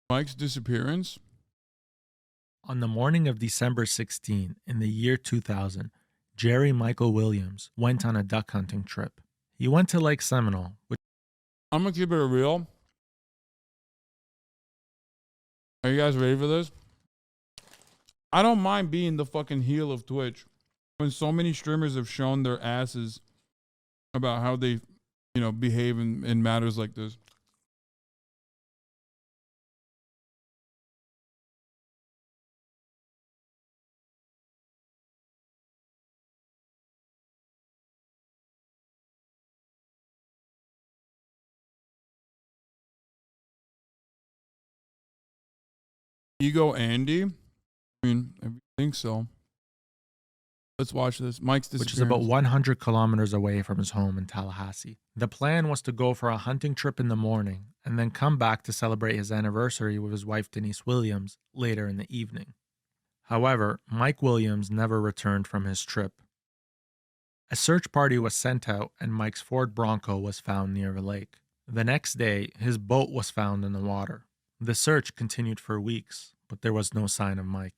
Mike's disappearance? On the morning of December 16, in the year 2000, Jerry Michael Williams went on a duck hunting trip. He went to Lake Seminole, which I'm gonna keep it real. Are you guys ready for this? I don't mind being the fucking heel of Twitch when so many streamers have shown their asses about how they, behave in matters like this. Ego Andy? I mean, I think so. Let's watch this. Mike's disappearance. which is about 100 kilometers away from his home in Tallahassee. The plan was to go for a hunting trip in the morning and then come back to celebrate his anniversary with his wife Denise Williams later in the evening. However, Mike Williams never returned from his trip. A search party was sent out and Mike's Ford Bronco was found near the lake. The next day, his boat was found in the water. The search continued for weeks, but there was no sign of Mike.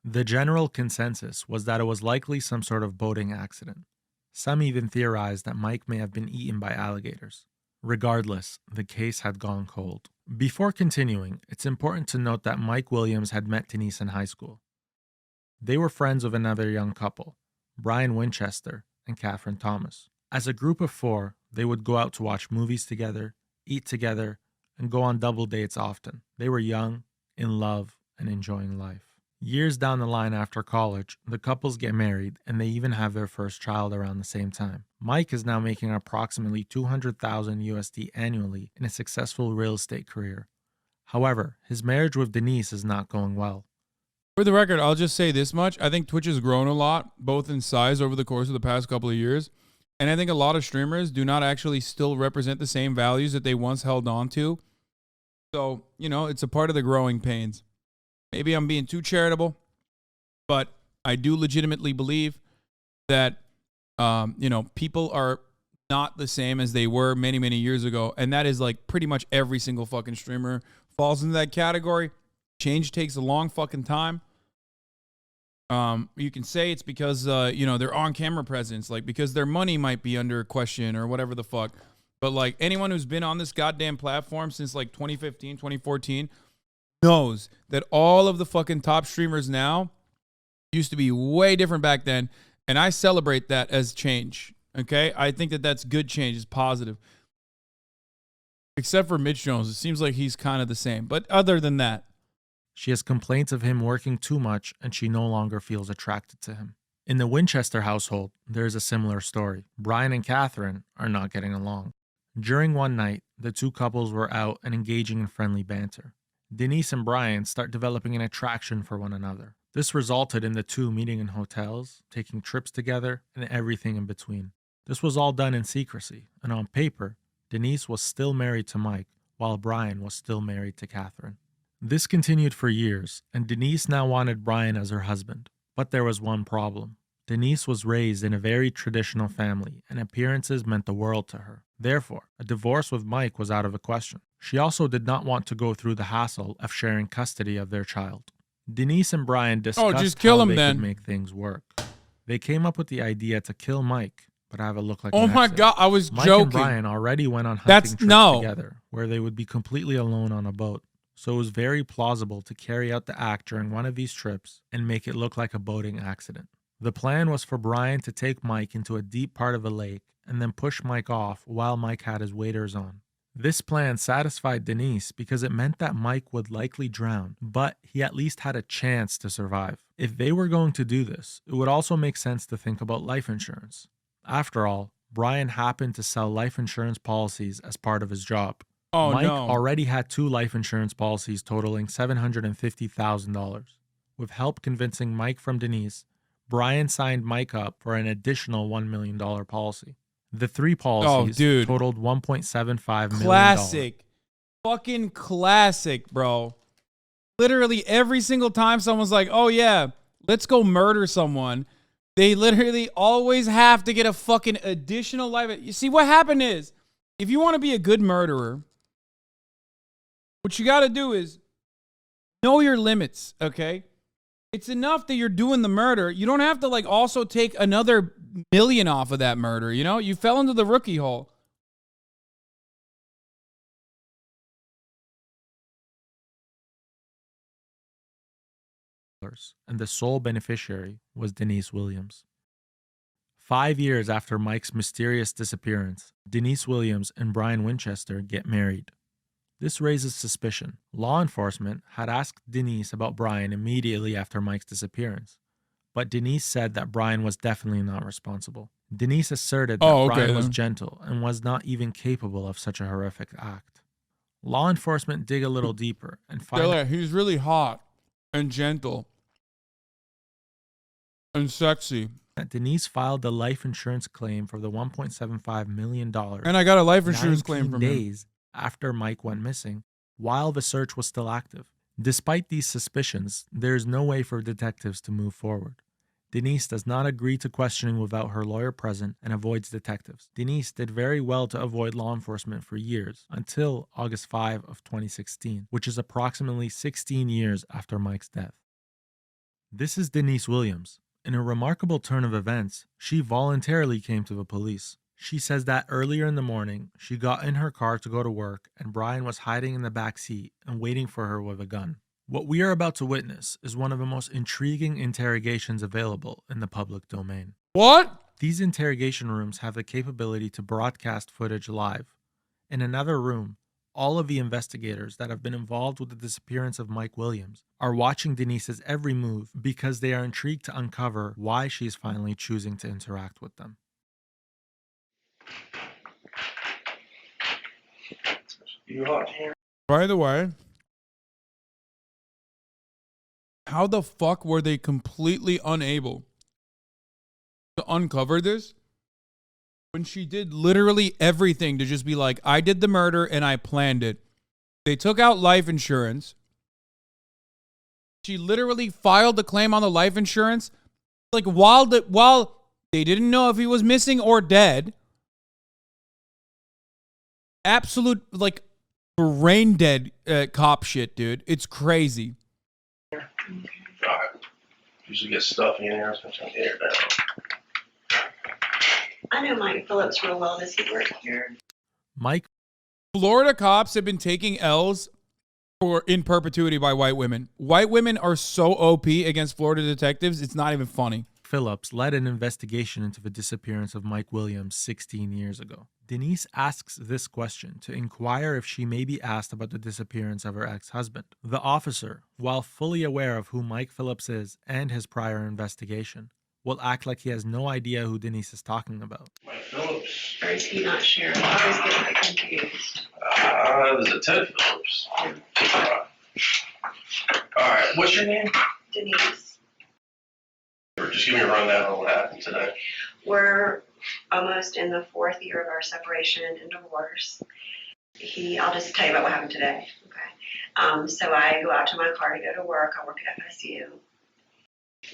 The general consensus was that it was likely some sort of boating accident. Some even theorized that Mike may have been eaten by alligators. Regardless, the case had gone cold. Before continuing, it's important to note that Mike Williams had met Denise in high school. They were friends of another young couple, Brian Winchester and Catherine Thomas. As a group of four, they would go out to watch movies together, eat together, and go on double dates often. They were young, in love, and enjoying life. Years down the line after college, the couples get married and they even have their first child around the same time. Mike is now making approximately $200,000 USD annually in a successful real estate career. However, his marriage with Denise is not going well. For the record, I'll just say this much. I think Twitch has grown a lot, both in size over the course of the past couple of years. And I think a lot of streamers do not actually still represent the same values that they once held on to. So, it's a part of the growing pains. Maybe I'm being too charitable, but I do legitimately believe that, people are not the same as they were many, many years ago. And that is like pretty much every single fucking streamer falls into that category. Change takes a long fucking time. You can say it's because, their on-camera presence, like because their money might be under question or whatever the fuck. But like anyone who's been on this goddamn platform since like 2015, 2014 knows that all of the fucking top streamers now used to be way different back then. And I celebrate that as change. Okay. I think that that's good change. It's positive. Except for Mitch Jones. It seems like he's kind of the same. But other than that, she has complaints of him working too much and she no longer feels attracted to him. In the Winchester household, there is a similar story. Brian and Catherine are not getting along. During one night, the two couples were out and engaging in friendly banter. Denise and Brian start developing an attraction for one another. This resulted in the two meeting in hotels, taking trips together, and everything in between. This was all done in secrecy, and on paper, Denise was still married to Mike, while Brian was still married to Catherine. This continued for years, and Denise now wanted Brian as her husband. But there was one problem. Denise was raised in a very traditional family, and appearances meant the world to her. Therefore, a divorce with Mike was out of the question. She also did not want to go through the hassle of sharing custody of their child. Denise and Brian discussed just kill how him they then. could make things work. They came up with the idea to kill Mike, but have it look like oh an my accident. God, I was Mike joking. and Brian already went on hunting trips together, where they would be completely alone on a boat. So it was very plausible to carry out the act during one of these trips and make it look like a boating accident. The plan was for Brian to take Mike into a deep part of the lake and then push Mike off while Mike had his waders on. This plan satisfied Denise because it meant that Mike would likely drown, but he at least had a chance to survive. If they were going to do this, it would also make sense to think about life insurance. After all, Brian happened to sell life insurance policies as part of his job. Mike already had 2 life insurance policies totaling $750,000. With help convincing Mike from Denise, Brian signed Mike up for an additional $1 million policy. The 3 policies totaled $1.75 million. Classic. Fucking classic, bro. Literally every single time someone's like, oh yeah, let's go murder someone, they literally always have to get a fucking additional life. You see, what happened is, if you want to be a good murderer, what you got to do is Know your limits, okay? It's enough that you're doing the murder. You don't have to like also take another million off of that murder, you know? You fell into the rookie hole. And the sole beneficiary was Denise Williams. 5 years after Mike's mysterious disappearance, Denise Williams and Brian Winchester get married. This raises suspicion. Law enforcement had asked Denise about Brian immediately after Mike's disappearance, but Denise said that Brian was definitely not responsible. Denise asserted that Brian was gentle and was not even capable of such a horrific act. Law enforcement dig a little deeper and find he's really hot and gentle and sexy. That Denise filed the life insurance claim for the $1.75 million. And I got a life insurance claim from days after Mike went missing, while the search was still active. Despite these suspicions, there is no way for detectives to move forward. Denise does not agree to questioning without her lawyer present and avoids detectives. Denise did very well to avoid law enforcement for years, until August 5 of 2016, which is approximately 16 years after Mike's death. This is Denise Williams. In a remarkable turn of events, she voluntarily came to the police. She says that earlier in the morning, she got in her car to go to work and Brian was hiding in the back seat and waiting for her with a gun. What we are about to witness is one of the most intriguing interrogations available in the public domain. What? These interrogation rooms have the capability to broadcast footage live. In another room, all of the investigators that have been involved with the disappearance of Mike Williams are watching Denise's every move because they are intrigued to uncover why she is finally choosing to interact with them. By the way, how the fuck were they completely unable to uncover this when she did literally everything to just be like, I did the murder and I planned it? They took out life insurance. She literally filed the claim on the life insurance like while they didn't know if he was missing or dead. Absolute like brain dead cop shit, dude. It's crazy. Alright. Usually get stuff in here, so I'm trying to air down. I know Mike Phillips real well. Does he work here? Mike. Florida cops have been taking L's in perpetuity by white women. White women are so OP against Florida detectives, it's not even funny. Phillips led an investigation into the disappearance of Mike Williams 16 years ago. Denise asks this question to inquire if she may be asked about the disappearance of her ex-husband. The officer, while fully aware of who Mike Phillips is and his prior investigation, will act like he has no idea who Denise is talking about. Mike Phillips. Or is he not sure? I always get like confused. It was a Ted Phillips. Alright, what's your name? Denise. Just give me a rundown on what happened today. We're almost in the 4th year of our separation and divorce. I'll just tell you about what happened today. Okay. So I go out to my car to go to work. I work at FSU.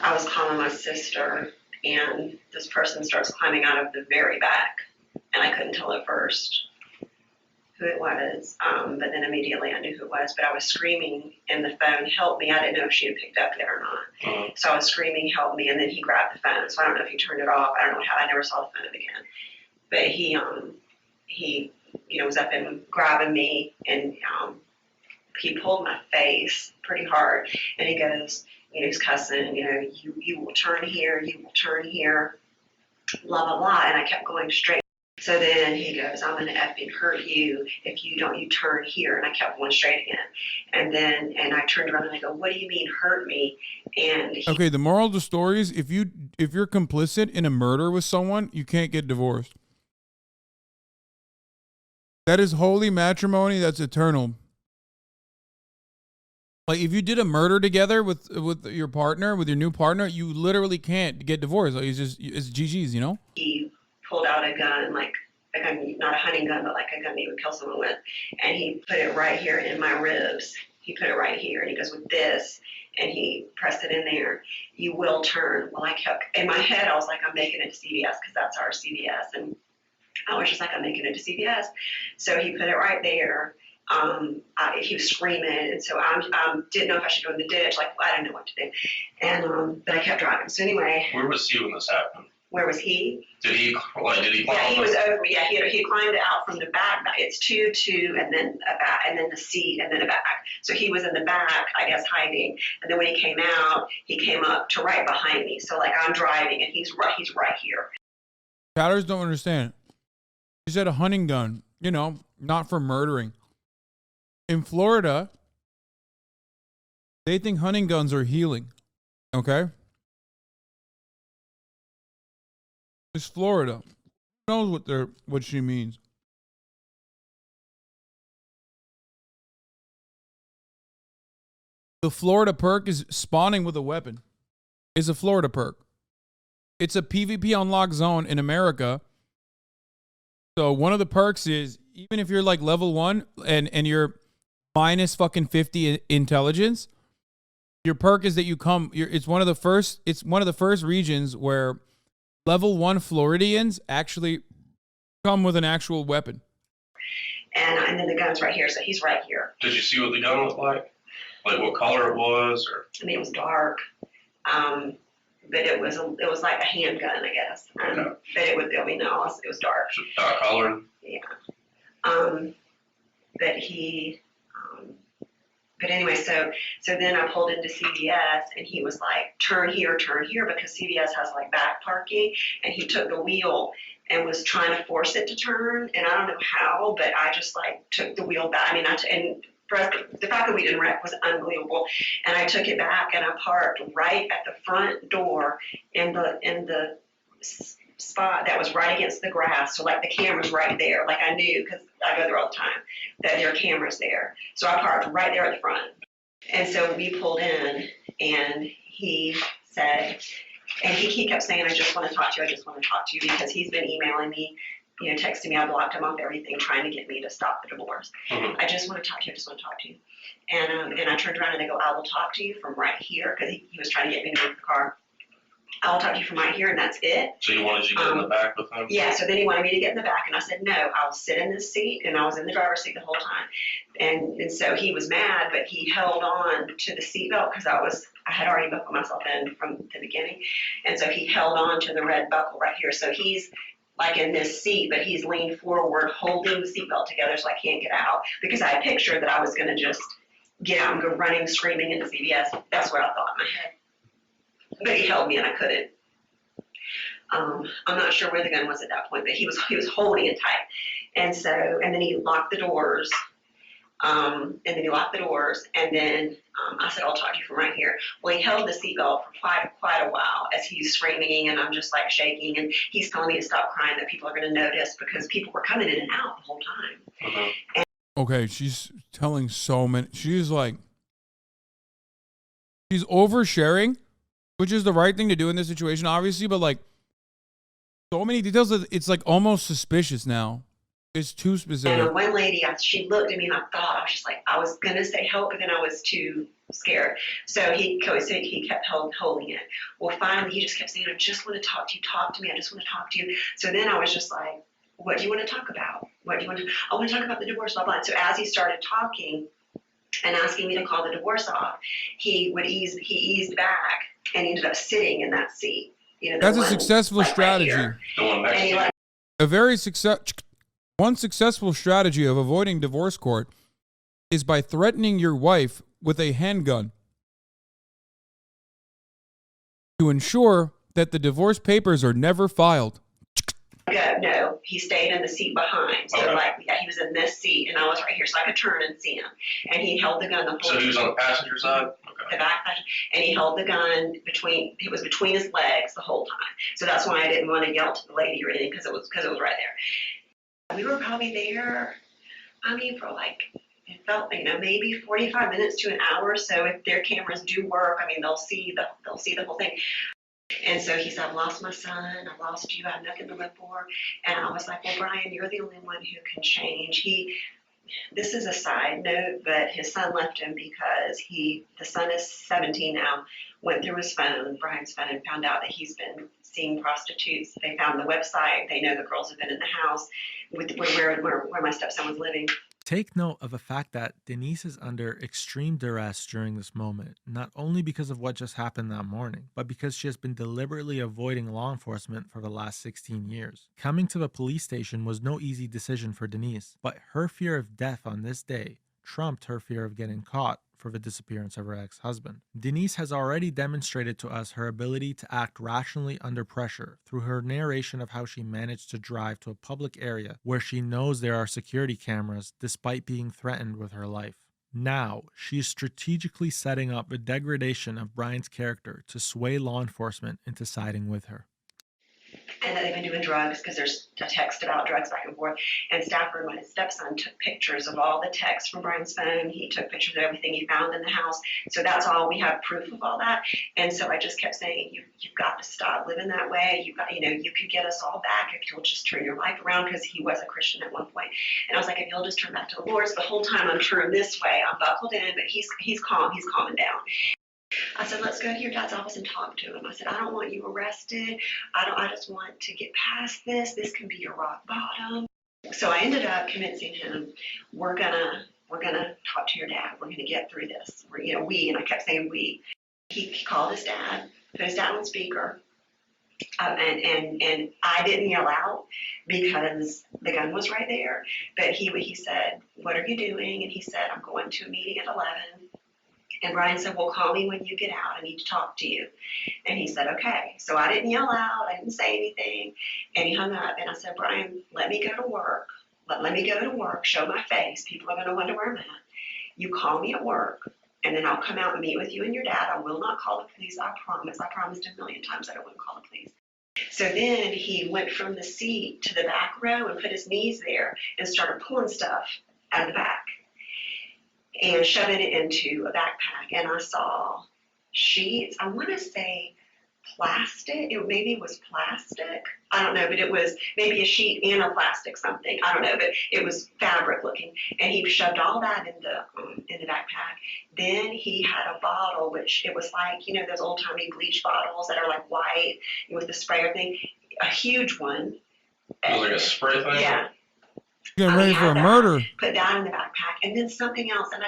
I was calling my sister, and this person starts climbing out of the very back, and I couldn't tell at first who it was, but then immediately I knew who it was, but I was screaming in the phone, help me. I didn't know if she had picked up there or not. So I was screaming, help me, and then he grabbed the phone. So I don't know if he turned it off. I don't know how. I never saw the phone again. But he was up and grabbing me, and he pulled my face pretty hard, and he goes, he's cussing, you will turn here, you will turn here, blah, blah, blah, and I kept going straight. So then he goes, I'm going to effing hurt you if you don't, you turn here. And I kept going straight again. And I turned around and I go, what do you mean hurt me? And okay, the moral of the story is if you're complicit in a murder with someone, you can't get divorced. That is holy matrimony. That's eternal. Like if you did a murder together with your partner, with your new partner, you literally can't get divorced. Like it's GG's, He pulled out a gun, like a gun, not a hunting gun, but like a gun he would kill someone with. And he put it right here in my ribs. He put it right here. And he goes, with this. And he pressed it in there. You will turn. Well, I kept, in my head, I was like, I'm making it to CVS because that's our CVS. And I was just like, I'm making it to CVS. So he put it right there. He was screaming, and so I didn't know if I should go in the ditch. Like, I didn't know what to do, and but I kept driving. So anyway, Where was he when this happened? where was he? Did he climb? Yeah, he was over. Yeah, he climbed out from the back. It's two, and then a back, and then the seat, and then a back. So he was in the back, I guess, hiding. And then when he came out, he came up to right behind me. So like I'm driving, and he's right here. Chatters don't understand. He said a hunting gun, you know, not for murdering. In Florida, they think hunting guns are healing. Okay? It's Florida. Who knows what she means? The Florida perk is spawning with a weapon. It's a Florida perk. It's a PvP unlock zone in America. So one of the perks is even if you're like level 1 and you're minus fucking 50 intelligence, your perk is that it's one of the first regions where level 1 Floridians actually come with an actual weapon. And then the gun's right here, so he's right here. Did you see what the gun looked like? Like what color it was, or? I mean, it was dark, but it was like a handgun, I guess. Okay. But it was dark. Dark colored? Yeah. But anyway, so then I pulled into CVS, and he was like, turn here, because CVS has like back parking, and he took the wheel and was trying to force it to turn, and I don't know how, but I just like took the wheel back. I mean, and the fact that we didn't wreck was unbelievable, and I took it back, and I parked right at the front door in the spot that was right against the grass, so like the camera's right there. Like I knew, because I go there all the time, that there are cameras there. So I parked right there at the front. And so we pulled in, and he said, and he kept saying, I just want to talk to you, because he's been emailing me, you know, texting me. I blocked him off everything, trying to get me to stop the divorce. Mm-hmm. I just want to talk to you. And I turned around and I go, I will talk to you from right here, because he was trying to get me to move the car. I'll talk to you from right here, and that's it. So you wanted you to get in the back with him? Yeah, so then he wanted me to get in the back, and I said, no, I'll sit in this seat, and I was in the driver's seat the whole time. And so he was mad, but he held on to the seatbelt, because I had already buckled myself in from the beginning. And so he held on to the red buckle right here. So he's like in this seat, but he's leaned forward, holding the seatbelt together so I can't get out, because I had pictured that I was going to just get out and go running, screaming into CVS. That's what I thought in my head. But he held me, and I couldn't. I'm not sure where the gun was at that point, but he was holding it tight. And then he locked the doors. And then I said, I'll talk to you from right here. Well, he held the seatbelt for quite a while as he's screaming, and I'm just like shaking, and he's telling me to stop crying, that people are going to notice, because people were coming in and out the whole time. Mm-hmm. Okay, she's telling so many. She's oversharing, which is the right thing to do in this situation, obviously, but like so many details that it's like almost suspicious now. It's too specific. And one lady, she looked at me, and I was just like, I was going to say help, but then I was too scared. So he kept holding it. Well, finally, he just kept saying, I just want to talk to you. Talk to me. I just want to talk to you. So then I was just like, what do you want to talk about? I want to talk about the divorce, blah, blah. And so as he started talking and asking me to call the divorce off, he eased back and ended up sitting in that seat. You know, that's a successful strategy. Right, One successful strategy of avoiding divorce court is by threatening your wife with a handgun to ensure that the divorce papers are never filed. No, he stayed in the seat behind. So, he was in this seat, and I was right here, so I could turn and see him. And he held the gun the whole time. So he was on the passenger side? Okay. The back passenger. And he held the gun between his legs the whole time. So that's why I didn't want to yell to the lady or anything, because it was right there. We were probably there, for it felt, maybe 45 minutes to an hour. So if their cameras do work, they'll see the whole thing. And so he said, I've lost my son, I've lost you, I have nothing to live for. And I was like, well, Brian, you're the only one who can change. This is a side note, but his son left him because the son is 17 now, went through his phone, Brian's phone, and found out that he's been seeing prostitutes. They found the website. They know the girls have been in the house where my stepson was living. Take note of the fact that Denise is under extreme duress during this moment, not only because of what just happened that morning, but because she has been deliberately avoiding law enforcement for the last 16 years. Coming to the police station was no easy decision for Denise, but her fear of death on this day trumped her fear of getting caught for the disappearance of her ex-husband. Denise has already demonstrated to us her ability to act rationally under pressure through her narration of how she managed to drive to a public area where she knows there are security cameras despite being threatened with her life. Now, she is strategically setting up the degradation of Brian's character to sway law enforcement into siding with her. And that they've been doing drugs because there's a text about drugs back and forth. And Stafford, my stepson, took pictures of all the texts from Brian's phone. He took pictures of everything he found in the house. So that's all, we have proof of all that. And so I just kept saying, you've got to stop living that way. You've got, you could get us all back if you'll just turn your life around, because he was a Christian at one point. And I was like, if you'll just turn back to the Lord. So the whole time I'm turned this way, I'm buckled in, but he's calm, he's calming down. I said, let's go to your dad's office and talk to him. I said, I don't want you arrested. I just want to get past this. This can be your rock bottom. So I ended up convincing him, we're gonna talk to your dad. We're gonna get through this. And I kept saying we. He called his dad, put his dad on speaker, and I didn't yell out because the gun was right there. But he said, what are you doing? And he said, I'm going to a meeting at 11. And Brian said, well, call me when you get out. I need to talk to you. And he said, okay. So I didn't yell out. I didn't say anything. And he hung up. And I said, Brian, let me go to work. Let me go to work, show my face. People are going to wonder where I'm at. You call me at work, and then I'll come out and meet with you and your dad. I will not call the police. I promise. I promised a million times that I wouldn't call the police. So then he went from the seat to the back row and put his knees there and started pulling stuff out of the back and shoving it into a backpack. And I saw sheets, I want to say plastic. Maybe it was plastic. I don't know, but it was maybe a sheet and a plastic something. I don't know, but it was fabric looking. And he shoved all that in the backpack. Then he had a bottle, which it was like, those old timey bleach bottles that are like white with the sprayer thing, a huge one. It was like a spray thing? Yeah. Getting ready for a murder. Put that in the backpack, and then something else. And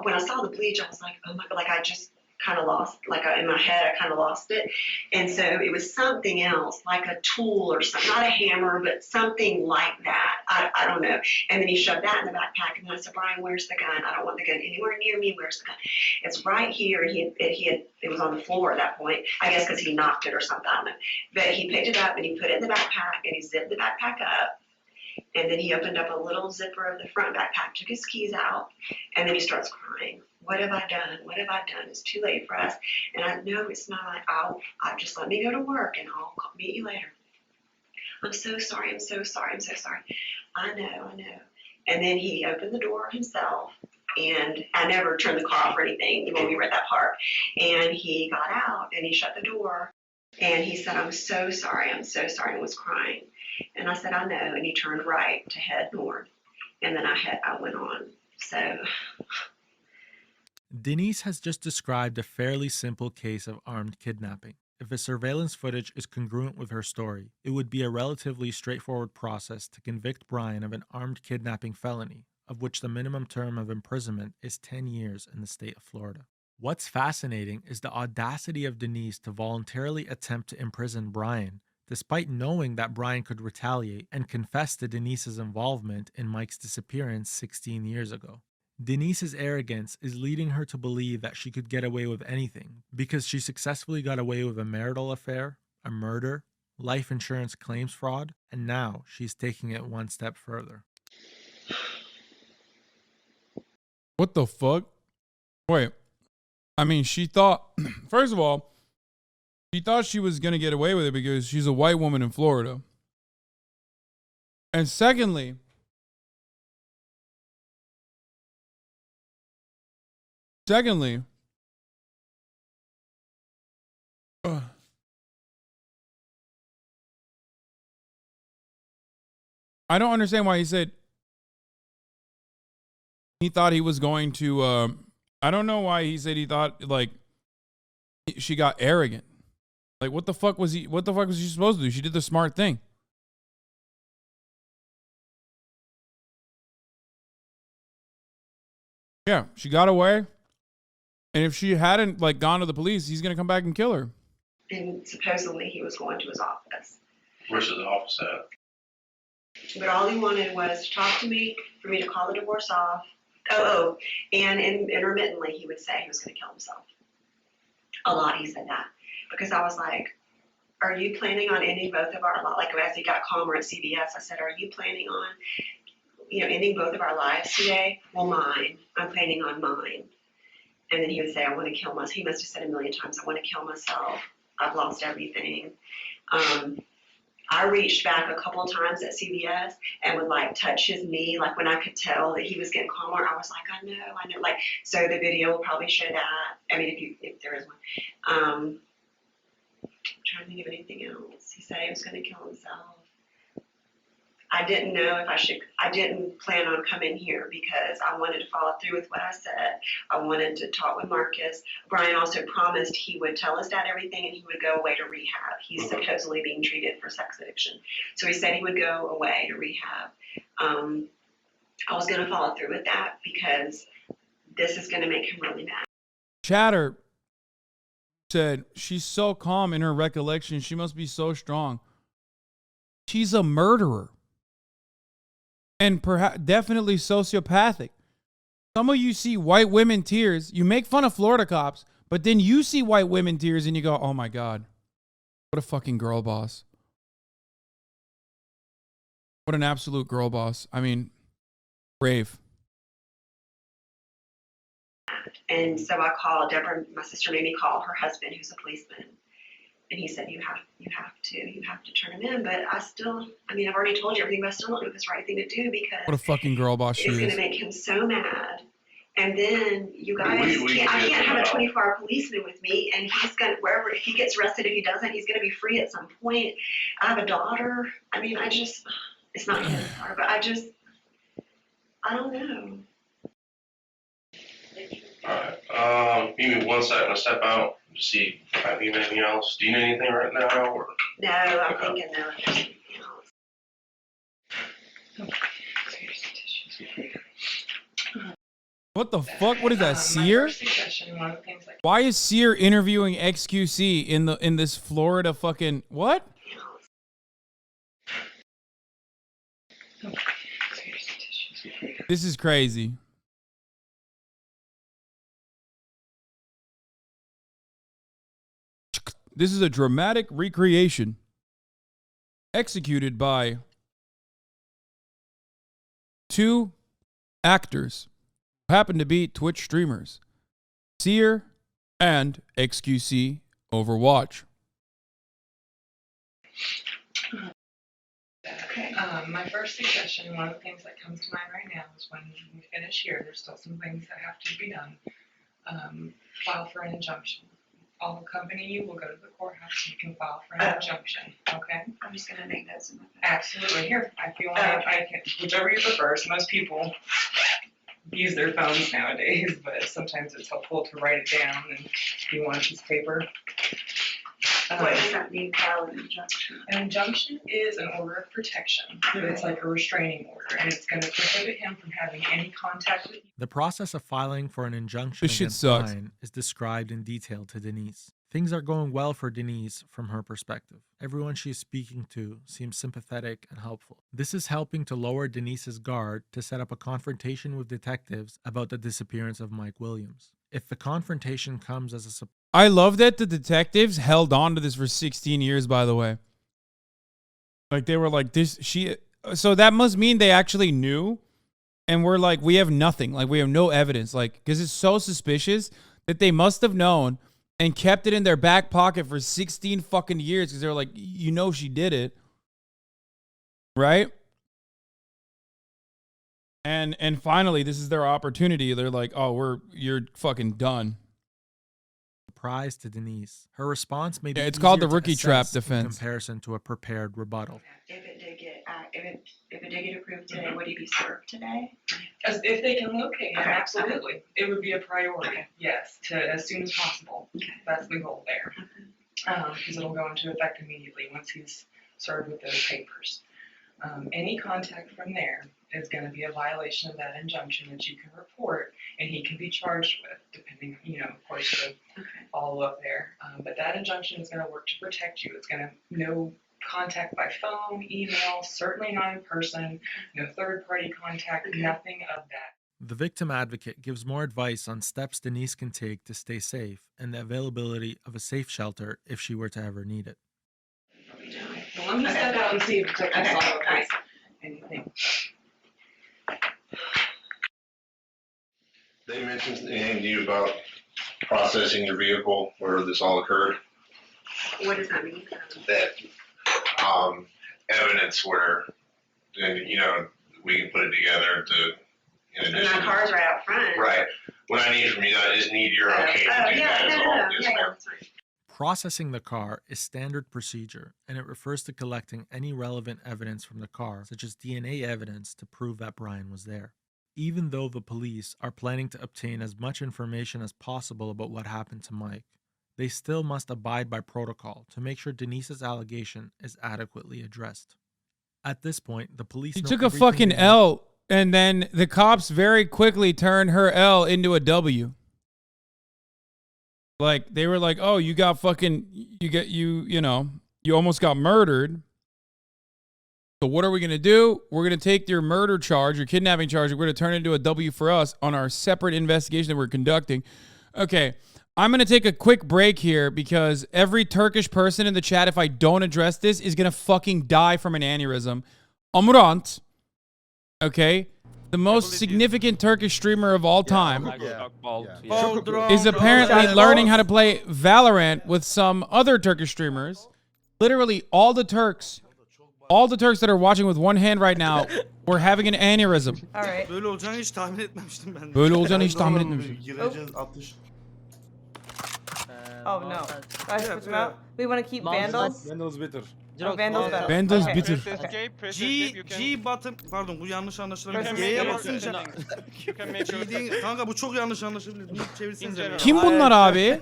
when I saw the bleach, I was like, oh my God, like I just kind of lost, in my head, I kind of lost it. And so it was something else, like a tool or something, not a hammer, but something like that. I don't know. And then he shoved that in the backpack, and then I said, Brian, where's the gun? I don't want the gun anywhere near me. Where's the gun? It's right here. It was on the floor at that point, I guess because he knocked it or something, I don't know. But he picked it up, and he put it in the backpack, and he zipped the backpack up. And then he opened up a little zipper of the front backpack, took his keys out, and then he starts crying. What have I done? What have I done? It's too late for us. And I know it's not. I'll just let me go to work, and I'll meet you later. I'm so sorry. I'm so sorry. I'm so sorry. I know. And then he opened the door himself, and I never turned the car off or anything when we were at that park. And he got out, and he shut the door, and he said, I'm so sorry, and was crying. And I said, I know. And he turned right to head north. And then I went on. So Denise has just described a fairly simple case of armed kidnapping. If the surveillance footage is congruent with her story, it would be a relatively straightforward process to convict Brian of an armed kidnapping felony, of which the minimum term of imprisonment is 10 years in the state of Florida. What's fascinating is the audacity of Denise to voluntarily attempt to imprison Brian, despite knowing that Brian could retaliate and confess to Denise's involvement in Mike's disappearance 16 years ago. Denise's arrogance is leading her to believe that she could get away with anything because she successfully got away with a marital affair, a murder, life insurance claims fraud, and now she's taking it one step further. What the fuck? Wait. I mean, she thought, first of all, she thought she was going to get away with it because she's a white woman in Florida. And secondly, I don't understand why he said he thought he was going to, I don't know why he said he thought, she got arrogant. What the fuck was she supposed to do? She did the smart thing. Yeah, she got away. And if she hadn't like gone to the police, he's gonna come back and kill her. And supposedly he was going to his office. Where's his office at? But all he wanted was to talk to me, for me to call the divorce off. And intermittently he would say he was going to kill himself. A lot he said that. Because I was like, are you planning on ending both of our lives? Like as he got calmer at CBS, I said, are you planning on, ending both of our lives today? Well, mine. I'm planning on mine. And then he would say, I want to kill myself. He must have said a million times, I want to kill myself. I've lost everything. I reached back a couple of times at CBS and would like touch his knee. Like when I could tell that he was getting calmer, I was like, I know. Like, so the video will probably show that. I mean, if there is one. I'm trying to think of anything else. He said he was going to kill himself. I didn't know if I didn't plan on coming here because I wanted to follow through with what I said. I wanted to talk with Marcus. Brian also promised he would tell his dad everything and he would go away to rehab. He's supposedly being treated for sex addiction. So he said he would go away to rehab. I was going to follow through with that because this is going to make him really mad. Chatter said she's so calm in her recollection. She must be so strong. She's a murderer. And perhaps definitely sociopathic. Some of you see white women tears. You make fun of Florida cops, but then you see white women tears and you go, oh my God, what a fucking girl boss. What an absolute girl boss. I mean, brave. And so I called Deborah, my sister made me call her husband, who's a policeman. And he said, you have to turn him in. But I've already told you everything, but I still don't know if it's the right thing to do because What a fucking girl boss she it's going is. to make him so mad. And then you guys, I can't have a 24-hour policeman with me. And he's going to, wherever, if he gets arrested, if he doesn't, he's going to be free at some point. I have a daughter. I mean, it's not his daughter, but I don't know. All right. Give me 1 second to step out to see if I need anything else. Do you need anything right now? Or? No, I'm thinking no, if there's anything else. What the fuck? What is that, Sear? Why is Sear interviewing XQC in this Florida fucking what? This is crazy. This is a dramatic recreation executed by two actors who happen to be Twitch streamers, Sear and XQC Overwatch. Okay. My first suggestion, one of the things that comes to mind right now is when we finish here, there's still some things that have to be done. File for an injunction. I'll accompany you. We'll go to the courthouse. You can file for an injunction. Okay. I'm just gonna make those in my phone. Absolutely. Here, if you want, I can, whichever you prefer. So most people use their phones nowadays, but sometimes it's helpful to write it down. And if you want a piece of paper. What does that mean, file an injunction? An injunction is an order of protection. It's like a restraining order, and it's going to prohibit him from having any contact with you. The process of filing for an injunction This shit against sucks. Brian is described in detail to Denise. Things are going well for Denise from her perspective. Everyone she is speaking to seems sympathetic and helpful. This is helping to lower Denise's guard to set up a confrontation with detectives about the disappearance of Mike Williams. If the confrontation comes as a surprise, I love that the detectives held on to this for 16 years, by the way. Like they were like so that must mean they actually knew and we're like, we have nothing. Like we have no evidence. Like, because it's so suspicious that they must have known and kept it in their back pocket for 16 fucking years because they're like, she did it. Right? And finally, this is their opportunity. They're like, you're fucking done. surprise to Denise. Her response made it it's called the easier to rookie trap assess in defense. comparison to a prepared rebuttal. If it did get approved today, would he be served today? As if they can locate him, Okay. absolutely. It would be a priority, Okay. yes, as soon as possible. Okay. That's the goal there. Because it'll go into effect immediately once he's served with those papers. Any contact from there is going to be a violation of that injunction that you can report and he can be charged with, depending, of course, the follow-up there. But that injunction is going to work to protect you. It's going to no contact by phone, email, certainly not in person, no third-party contact, nothing of that. The victim advocate gives more advice on steps Denise can take to stay safe and the availability of a safe shelter if she were to ever need it. Well, let me step out and see if I can solve Okay. anything. They mentioned anything to you about processing your vehicle where this all occurred? What does that mean? That evidence where, we can put it together to, in And addition. my car's right out front. Right. What I need from you, I just need your okay to do that is all. Yes, ma'am. that's fine. Processing the car is standard procedure, and it refers to collecting any relevant evidence from the car, such as DNA evidence, to prove that Brian was there. Even though the police are planning to obtain as much information as possible about what happened to Mike, they still must abide by protocol to make sure Denise's allegation is adequately addressed. At this point, the police She know took a everything fucking they need- L, and then the cops very quickly turned her L into a W. Like, they were like, oh, you got fucking, you almost got murdered. So what are we going to do? We're going to take your murder charge, your kidnapping charge, and we're going to turn it into a W for us on our separate investigation that we're conducting. Okay, I'm going to take a quick break here because every Turkish person in the chat, if I don't address this, is going to fucking die from an aneurysm. Amouranth, okay, the most significant Turkish streamer of all time, is apparently learning how to play Valorant with some other Turkish streamers. Literally all the Turks that are watching with one hand right now were having an aneurysm. All right. Böyle olacağını hiç tahmin etmemiştim ben. Böyle olacağını hiç tahmin etmemiştim. Gireceğiz atış. Oh no. I switch them out. We want to keep Vandals. Vandals better. Oh, Vandals better. Vandals Okay. bitter. G button pardon bu yanlış anlaşılabilir. G'ye basınca G değil kanka bu çok yanlış anlaşılabilir. Bunu çevirsenize. Kim bunlar abi?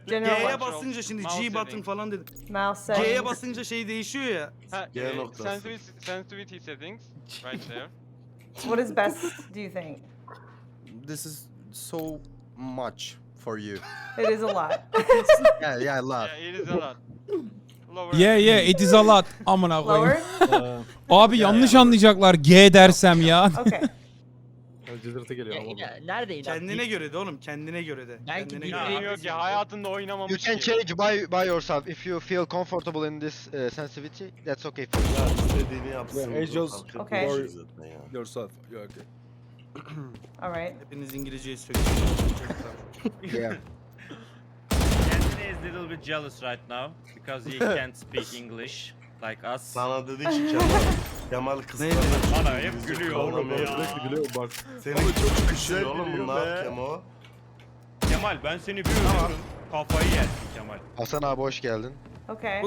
General G'ye one. basınca şimdi G button falan dedim. Mouse G'ye settings. basınca şey değişiyor ya. G noktası. Sensitivity settings right there. What is best, do you think? This is so much for you. It is a lot. Yeah, a lot. Yeah, it is a lot. Lower. Yeah, it is a lot. Amına koyayım. Lower? Abi yanlış anlayacaklar G dersem ya. Okay. Cızırtı geliyor ama. Neredeydi? Kendine göre de oğlum kendine göre de. Belki Kendine bir- göre. Ya yok ya hayatında oynamamış You can ki. change by yourself. If you feel comfortable in this sensitivity, that's okay for you. İstediğini yapsın. Okay. Yourself. Yeah, okay. All right. Hepiniz İngilizceyi söylüyorsunuz. Yeah. Anthony is a little bit jealous right now because he can't speak English like us. Sana dedi ki Kemal kıskanır. Bana hep gülüyor oğlum ya. Gülüyor bak. Seni çok güzel oğlum bunlar Kemo. Kemal ben seni biliyorum. Kafayı yersin Kemal. Hasan abi hoş geldin. Okay.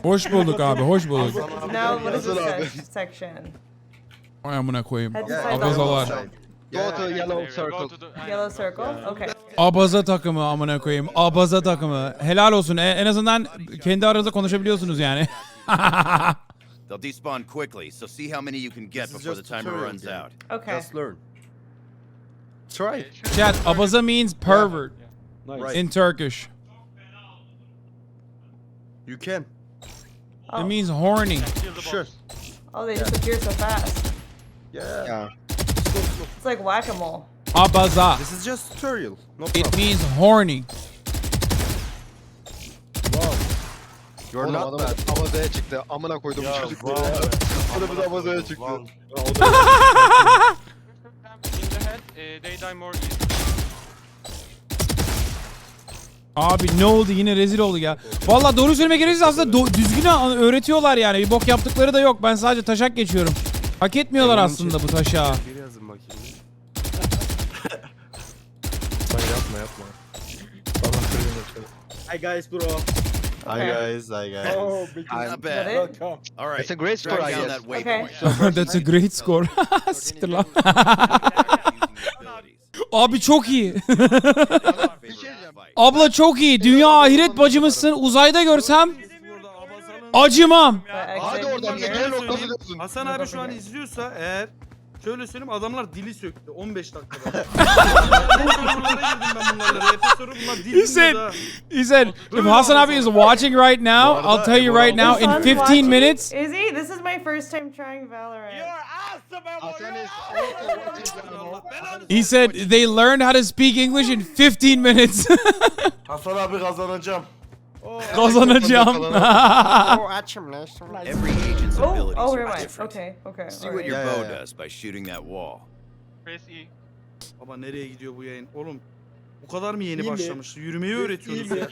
Hoş bulduk abi, hoş bulduk. Now what is this section? Ay amına koyayım. Head to Yeah, side abazalar. down. Go to yellow Go circle. to the- Yellow circle? Okay. Abaza takımı amına koyayım. Abaza takımı. Helal olsun. En azından kendi aranızda konuşabiliyorsunuz yani. They'll despawn quickly, so see how many you can get This is before the just timer tutorial runs game. out. Okay. Just learn. Try. Chat, abaza means pervert Nice. in Turkish. You can. Oh. It means horny. Sure. Oh, they disappear so fast. Yeah. Yeah. It's like whack-a-mole. Abaza. This is just tutorial. No It problem. means horny. Wow. You're Oğlum not adam bad. abazaya çıktı. Amına koydum bu çocuk. Adamın abazaya çıktı. In the head, they die more easily. Abi ne oldu, yine rezil oldu ya. Vallahi doğru söylemek gerekirse aslında düzgün öğretiyorlar yani. Bir bok yaptıkları da yok. Ben sadece taşak geçiyorum. Hak etmiyorlar aslında bu taşağı. Bir yazın bakayım. Sen yapma. Hi guys bro. Hi guys. Not bad. That it? All right. It's a great score, Drag I down guess. that waypoint. Okay. That's a great score. Siktir lan. Abi çok iyi. Abla çok iyi. Dünya ahiret bacımızsın. Uzayda görsem acımam. But Hadi exit oradan here. G noktası diyorsun. Hasan abi şu an izliyorsa eğer Şöyle söyleyeyim adamlar dili söktü 15 dakikada. Serverlara girdim ben bunlarla. RP soru bunlar dil He said, bilmiyor he said, if HasanAbi is watching right now, I'll tell you right now, in Hasan's 15 watching? minutes, Is he? This is my first time trying Valorant. Hasan is also watching Allah belanı he said they learned how to speak English in 15 minutes. Hasan abi kazanacağım. Kazanacağım. Every agent's Oh, abilities oh, never are mind. different. Okay, okay. See all what right. your Yeah, bow yeah, yeah. does by shooting that wall. Press E. Baba nereye gidiyor bu yayın? Oğlum bu kadar mı yeni başlamış? Yürümeyi öğretiyorsunuz.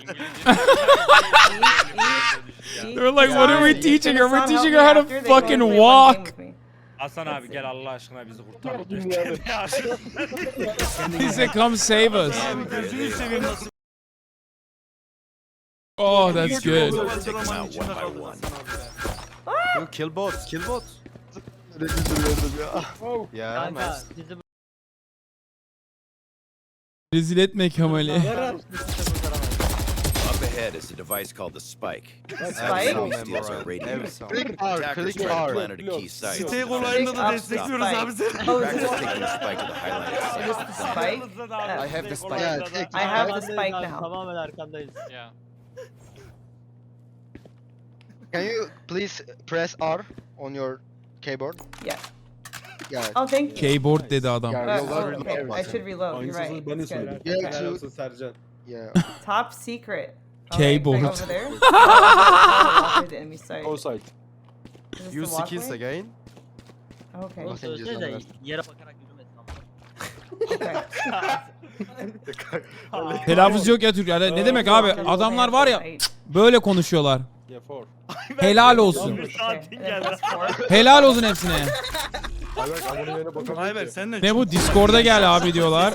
They're like, what are we teaching her? We're Hasan teaching helped her how me to after, they go and fucking play one game walk. with me. Hasan abi gel Allah aşkına bizi kurtar. He said, come save us. Abi gözünü seveyim nasıl? Oh, that's good. Take them out one by one. Kill bot, kill bot. Yeah, nice. Rezil etme Kemal'i. Up ahead is a device called the Spike. Spike? Accidentally steals our radio. Click R, Attackers click try to R. plant at a key site. Siteye kolayında da destekliyoruz abi seni. Oh, is Practice this, taking the spike to the highlighted is this site. the spike? I have the spike. Yeah, take I have the spike now. Tamamen arkandayız. Yeah. Can you please press R on your keyboard? Yeah. Yeah. Oh, thank you. Keyboard dedi adam. Yeah, Oh, reload okay. I button. should reload. You're right. It's good. Yeah, Okay. to, Sercan. yeah. Top secret. Keyboard. Can I go over there? Walk to the enemy site. Outside. Is this the walkway? again. Okay. Nothing, just another. Yere bakarak yürümesin Okay. Telaffuz yok ya Türklerde. Ne demek abi? Adamlar var ya böyle konuşuyorlar. Yeah, 4. Helal olsun. Okay. And then press four. Helal olsun hepsine. Ayberk abone yerine bakamıyorum Ayber ki. sen de Ne bu Discord'a gel abi diyorlar.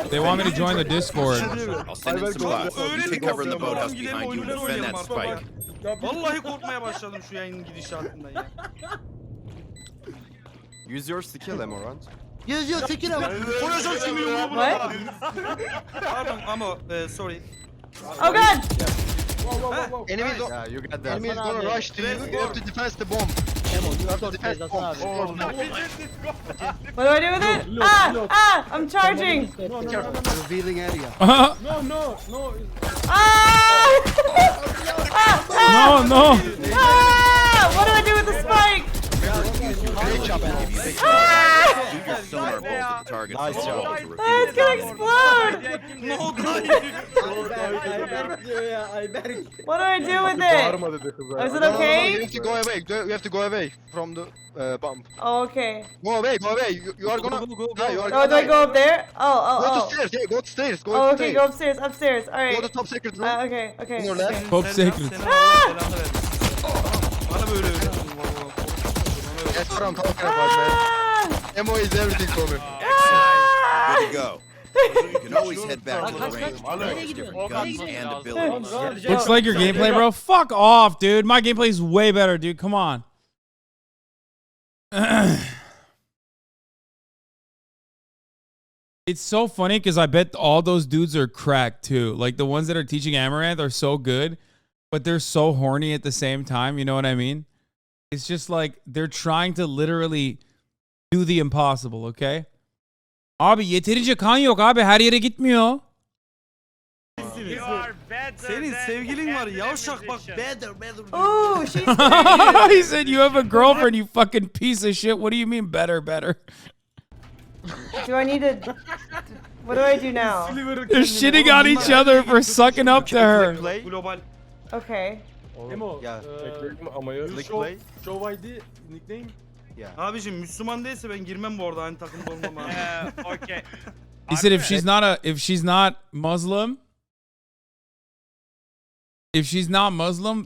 They want me to join the Discord. I'll send in some bots. You take cover in the boathouse behind you and defend that spike. Vallahi korkmaya başladım şu yayının gidişatından ya. Use yours to kill Amouranth. Yazıyor tekin ama. Konuşacağım şimdi yumruğu buna. What? Pardon ama sorry. Oh god! Enemies, Yeah, you got that. enemies gonna rush to you. You have to defend the bomb. You have to defend the bomb. What do I do with it? Ah! I'm charging! Revealing area. Aha. Ah! No, no. Ah! What do I do with the spike? Great job, enemy. Shoot your sonar bolt at the target Nice for the job. wall to Ah, reveal it's gonna explode! Ne oldu? What do I do with it? Bağırma dedi kız. Is it No, you okay? have to go away. You have to go away from the bomb. Oh, okay. Go away, go away. You are gonna die. You are Oh, gonna do I die. go up there? Oh, Go to oh, oh. stairs. Yeah, go to stairs. Go Oh, to okay, stairs. go upstairs, upstairs. Go Alright. to top secret room. Okay, okay. On your okay. left. Top secret. Bana böyle öğretin. That's what I'm talking about, man. Ah! Ammo is everything for me. Good to go. You can always head back to the range and practice different guns and abilities. Looks like your gameplay, bro. Fuck off, dude. My gameplay is way better, dude. Come on. It's so funny because I bet all those dudes are cracked too. Like the ones that are teaching Amouranth are so good, but they're so horny at the same time. You know what I mean? It's just like they're trying to literally do the impossible, okay? Abi yeterince kan yok abi. Her yere gitmiyor. Senin sevgilin var yavşak bak. Better. Ooh, she's He said you have a girlfriend, you fucking piece of shit. What do you mean better? Do I need to... What do I do now? They're shitting on each other for sucking up to her. Global. Okay. Emo. Yeah. Show ID nickname. Yeah. Abicim Müslüman değilse ben girmem bu arada aynı takımda olmam abi. Okay. He said if she's not Muslim,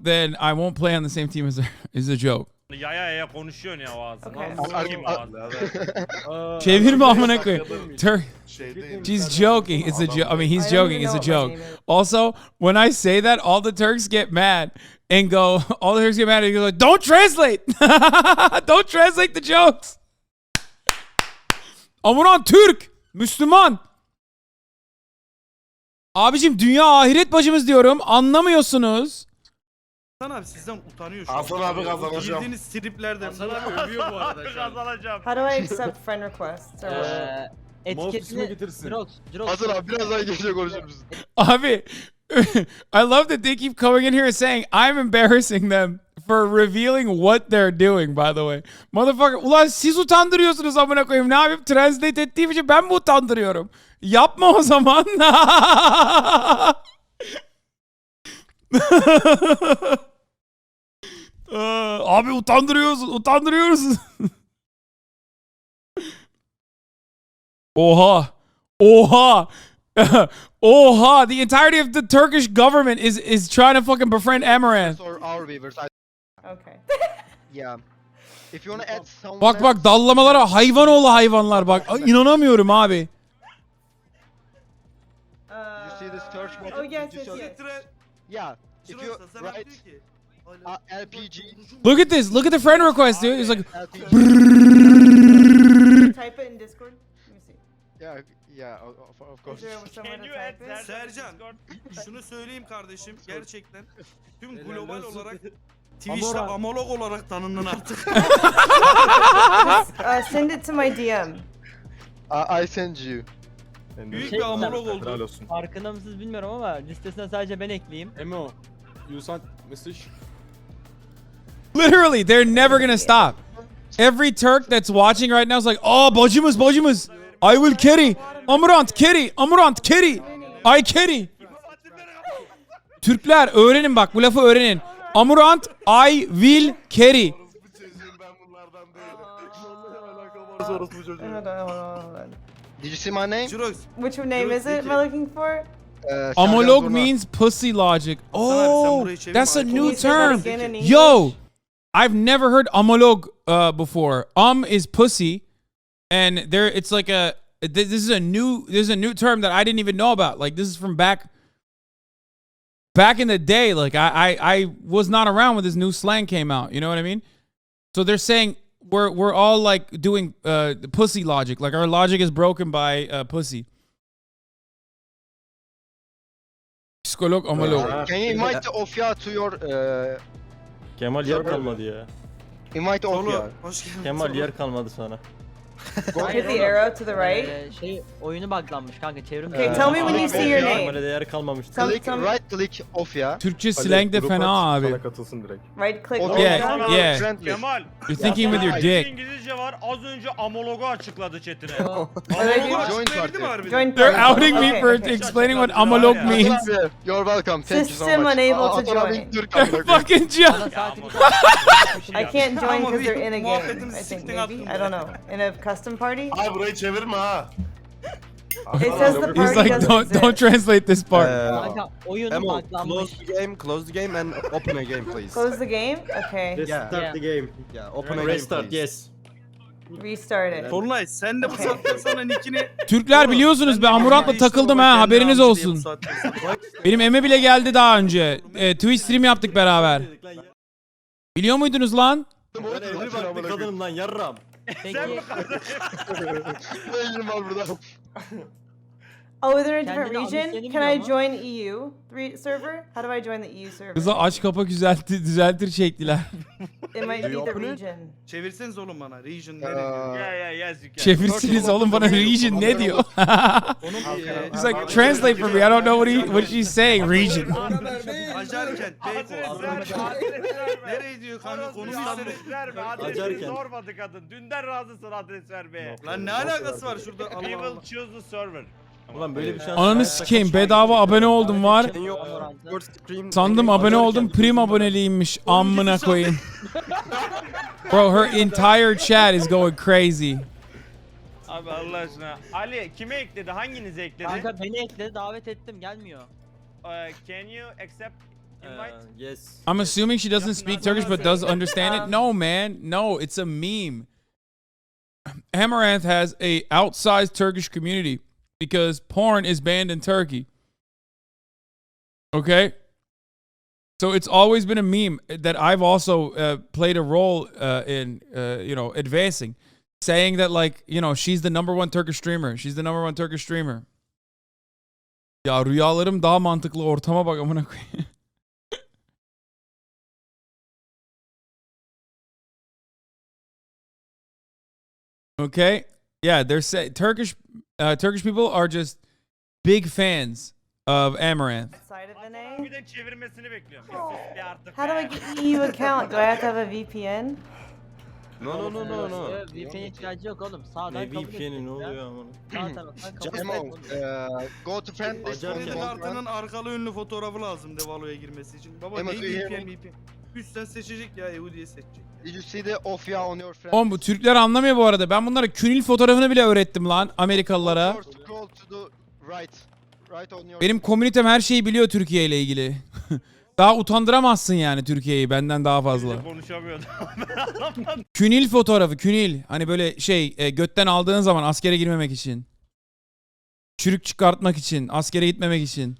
then I won't play on the same team as her. Is a joke. Ya konuşuyorsun ya o ağzına. Okay. Sikeyim o ağzını. Çevirme amına koyayım. She's joking. It's a joke. I mean, he's I don't joking. even It's a know what my joke. name is. Also, when I say that, all the Turks get mad and go. All the Turks get mad and go like, "Don't translate. Don't translate the jokes." Amouranth Türk, Müslüman. Abicim dünya ahiret bacımız diyorum. Anlamıyorsunuz. Hasan abi sizden utanıyor şu an. Hasan abi kazanacağım. Girdiğiniz striplerden. Hasan abi övüyor bu arada şu an. Kazanacağım. How do I accept friend requests? Or what? Etiketini Hasan abi biraz daha geçe konuşur musun? Abi, I love that they keep coming in here saying I'm embarrassing them for revealing what they're doing, by the way. Motherfucker, ulan siz utandırıyorsunuz amına koyayım. Ne yapayım? Translate ettiğim için ben mi utandırıyorum? Yapma o zaman. Abi utandırıyorsun. Oha. Oha, the entirety of the Turkish government is trying to fucking befriend Amouranth. Or our viewers. Okay. Yeah. If you wanna add someone Bak dallamalara hayvan oğlu hayvanlar bak. Ay, inanamıyorum abi. You see this search button? Oh yes, Did you yes, see- yes. Yeah. If you Hasan abi write diyor ki. LPG. Look at this. Look at the friend request, dude. It's like LPG. Type it in Discord. Let me see. Yeah, of Is course. there someone to type it? Sercan, şunu söyleyeyim kardeşim, gerçekten tüm global olarak Twitch'te amolog olarak tanındın artık. Send it to my DM. I send you. Büyük bir amolog oldu. Helal olsun. Farkında mısınız bilmiyorum ama listesine sadece ben ekleyeyim. Emo, you sent message. literally, they're never gonna stop. Every Turk that's watching right now is like, oh, bacımız. I will carry. Amouranth carry. I carry. Türkler öğrenin bak, bu lafı öğrenin. Amouranth, I will carry. Ben bunlardan değilim. Hold on. Did you see my name? Jirox, Which name is it am I looking for? Amolog means pussy logic. Oh, that's a new term. Again in English? Yo, I've never heard amolog before. Is pussy, and it's like this is a new term that I didn't even know about. Like this is from back in the day. Like I was not around when this new slang came out. You know what I mean? So they're saying we're all like doing pussy logic. Like our logic is broken by pussy. Psikolog amolog. Can you invite Ofya to your Kemal yer kalmadı ya. invite Ofya? Tolu, hoş geldin. Kemal yer kalmadı sana. Hit the arrow to the right. Oyunu buglanmış kanka çevrim. Okay, tell me when you see your name. Kemal'e de yer kalmamıştı. Click right click Ofya. Türkçe slang de fena abi. Katılsın direkt. Right click. Ofya. Yeah. Friendly. Kemal. You're thinking with your dick. İngilizce var. Az önce amologu açıkladı chatine. Join Açıklayabildi mi party. harbiden? Join They're party. outing me Okay. for explaining what amolog means. You're welcome. Thank you so System much. unable to Hasan abi join. Türk amına koyayım. Fucking joke. I can't join Ama because bir they're in a game. muhabbetini I think siktin maybe. attın I don't know. In a custom party. Ay burayı çevirme ha. It says the He's party like, doesn't don't exist. translate this part. Kanka oyunu buglanmış. Close the game and open a game please. Close the game. Okay. Yeah. Yeah. the game. Yeah, open a game Restart please. yes. Restart it. Tolunay sen de bu saatten sonra nickini... Türkler biliyorsunuz ben Amouranth'la takıldım ha, haberiniz olsun. Benim eme bile geldi daha önce. Twitch stream yaptık beraber. Biliyor muydunuz lan? Ben evli bak bir kadınım lan yarram. Peki Neyim var burada? Oh, they're in a different Kendini region. Amerika'ya Can I gidiyor join EU server? How do I join the EU server? Kıza aç kapa düzeltir çektiler. It might be the region. Çevirseniz oğlum bana. Region Aa, nereye? Yeah yes you can. Çevirsiniz oğlum bana region ne diyor? He's like translate for me. I don't know what she's saying. Region. Acarkent, Beykoz. Adres verme. Nereye diyor kanka konu İstanbul. Adres verme. Adresi Acarken. sormadı kadın. Dünden razısın adres vermeye. Lan ne alakası var şurada We Allah will Allah. choose the server. Ulan böyle bir şans. Ananı sikeyim, bedava abone oldum var. Can you your stream? Sandım abone oldum, prim aboneliğimmiş. Amına koyayım. Bro, her entire chat is going crazy. Abi Allah aşkına. Ali kime ekledi? Hanginizi ekledi? kanka beni ekledi davet ettim gelmiyor. Can you accept invite? Yes. I'm assuming she doesn't speak Turkish but does understand it. No, man. No, it's a meme. Amouranth has a outsized Turkish community because porn is banned in Turkey. Okay? So it's always been a meme that I've also played a role in, advancing. Saying that, like, she's the #1 Turkish streamer. She's the #1 Turkish streamer. Ya rüyalarım daha mantıklı, ortama bak amına koyayım. Okay. Yeah, Turkish people are just big fans of Amouranth. Side of an A. Bir de çevirmesini bekliyorum. Bir artık. How do I get EU account? Do I have to have a VPN? No. VPN ihtiyacı yok oğlum. Sağdan Ne kabul VPN'i ne edecek oluyor ya. amına? Sağ taraftan kabul Emo, edecek. go to friend list. Acayip Kredi ya. kartının arkalı önlü fotoğrafı lazım Devalo'ya girmesi için. Baba Emma, ne do you hear VPN me? VPN. Üstten seçecek ya EU diye seçecek. Did you see the Ofia on your friend Oğlum bu Türkler anlamıyor bu arada. Ben bunlara künil fotoğrafını bile öğrettim lan Amerikalılara. Scroll to the right. Right on your Benim komünitem her şeyi biliyor Türkiye ile ilgili. Daha utandıramazsın yani Türkiye'yi benden daha fazla. Konuşamıyordum. Künil fotoğrafı, künil. Hani böyle götten aldığın zaman askere girmemek için. Çürük çıkartmak için, askere gitmemek için.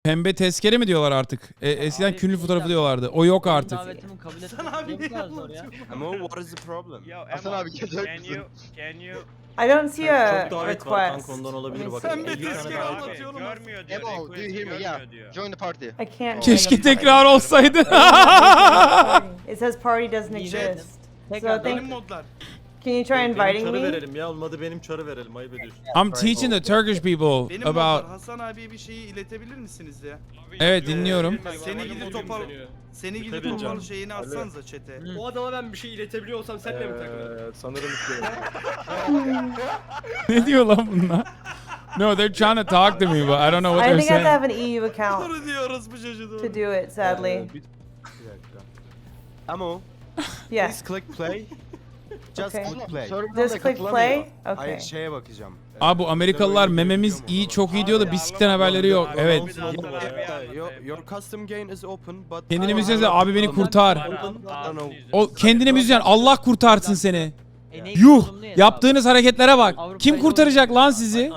Pembe tezkere mi diyorlar artık? Eskiden Abi, künil fotoğrafı diyorlardı. O yok Benim artık. davetimi kabul Hasan abi etmek ne biraz zor ya. anlatıyor? Emo, what is the problem? Yo, Hasan Emo, abi gelecek can misin? you I don't see a Çok davet var request. kanka ondan olabilir Let me bak. see. Sen bir 50 tane tezkere davet var. anlatıyor oğlum. görmüyor diyor. Emo, do you hear me? Görmüyor Yeah. diyor. Join the party. I can't. Keşke join them. tekrar olsaydı. It says party doesn't İyi exist. dedim. So Tekrar Benim think, modlar. can you try Benim inviting çarı me? verelim ya olmadı benim çarı verelim ayıp ediyorsun. I'm teaching the Turkish people Benim modlar. about... Hasan abiye bir şeyi iletebilir misiniz ya? Evet dinliyorum. Seni gidi topal. Seni gidi Tabii topal canım. şeyini atsanıza chat'e. O adama ben bir şey iletebiliyorsam senle mi takılırım? Sanırım Ne diyor lan bunlar? No, they're trying to talk to me, but I don't know what I they're think I have to saying. have an EU account Doğru diyoruz bu çocuğu. to do it, sadly. Bir dakika. Emo, Yeah. please click play. Just Okay. click play. Just click play? Okay. Hayır şeye bakacağım. Abi bu Amerikalılar mememiz iyi çok iyi diyor da bisikletten haberleri yok. Evet. Your custom gain is open but Kendini müziğe abi beni kurtar. No. O kendini müziğen Allah kurtarsın seni. En iyi Yuh! sorumlu hesabı. Yaptığınız hareketlere bak. Kim kurtaracak lan sizi?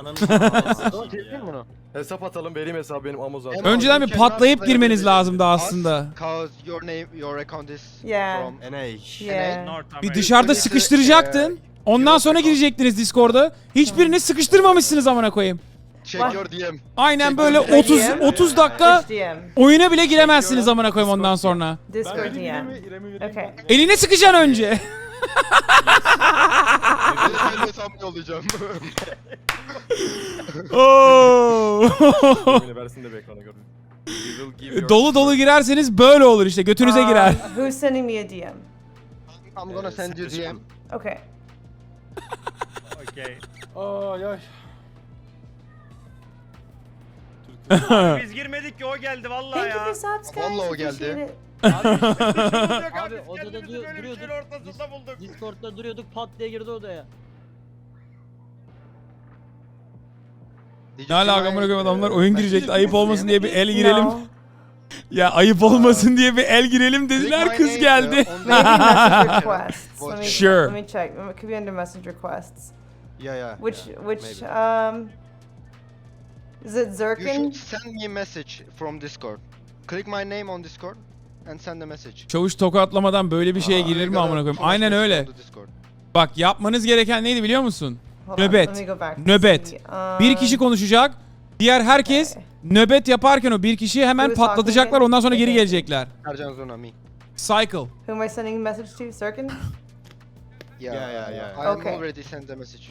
Hesap atalım benim hesabı benim Amazon. Emo, Önceden you bir cannot patlayıp play girmeniz with lazımdı us aslında. Cause your account is Yeah. from NA. Yeah. North Bir America. dışarıda sıkıştıracaktın. Ondan sonra girecektiniz Discord'a. Hiçbirini sıkıştırmamışsınız amına koyayım. check your DM. Aynen böyle Check your 30 dakika Which DM? oyuna bile giremezsiniz amına koyayım ondan sonra. Discord DM. Okay. Eline sıkacaksın önce. Ben hesabı yollayacağım. Oo. Versin de bir ekrana görün. Dolu dolu girerseniz böyle olur işte götünüze girer. Who's sending me a DM? I'm gonna send you DM. Okay. Okay. Ay ay. Biz girmedik ki o geldi vallahi Thank you ya. for subs, guys. Vallahi o geldi. Appreciate it. Abi odada duruyorduk. Şeyin ortasında bulduk. Discord'da duruyorduk pat diye girdi odaya. Did Ne you see alaka my, amına koyayım adamlar oyun girecekti ayıp olmasın diye bir el girelim. No. Ya ayıp olmasın diye bir el girelim Click dediler my kız name, geldi. on the- Maybe message requests. Sure. Let me check. It could be under message requests. Yeah. Which maybe. Is it You Zirkin? should send me a message from Discord. Click my name on Discord and send a message. Çavuş tokatlamadan böyle bir şeye girilir mi amına koyayım? Aynen öyle. Bak yapmanız gereken neydi biliyor musun? Hold on, Nöbet. let me go back. Nöbet. See, Bir kişi konuşacak. Diğer herkes Okay. nöbet yaparken o bir kişiyi hemen Who is talking patlatacaklar again? ondan sonra geri Okay. gelecekler. Ercan Zona me. Cycle. Who am I sending a message to? Zirkin? Yeah. I Okay. am already sent a message.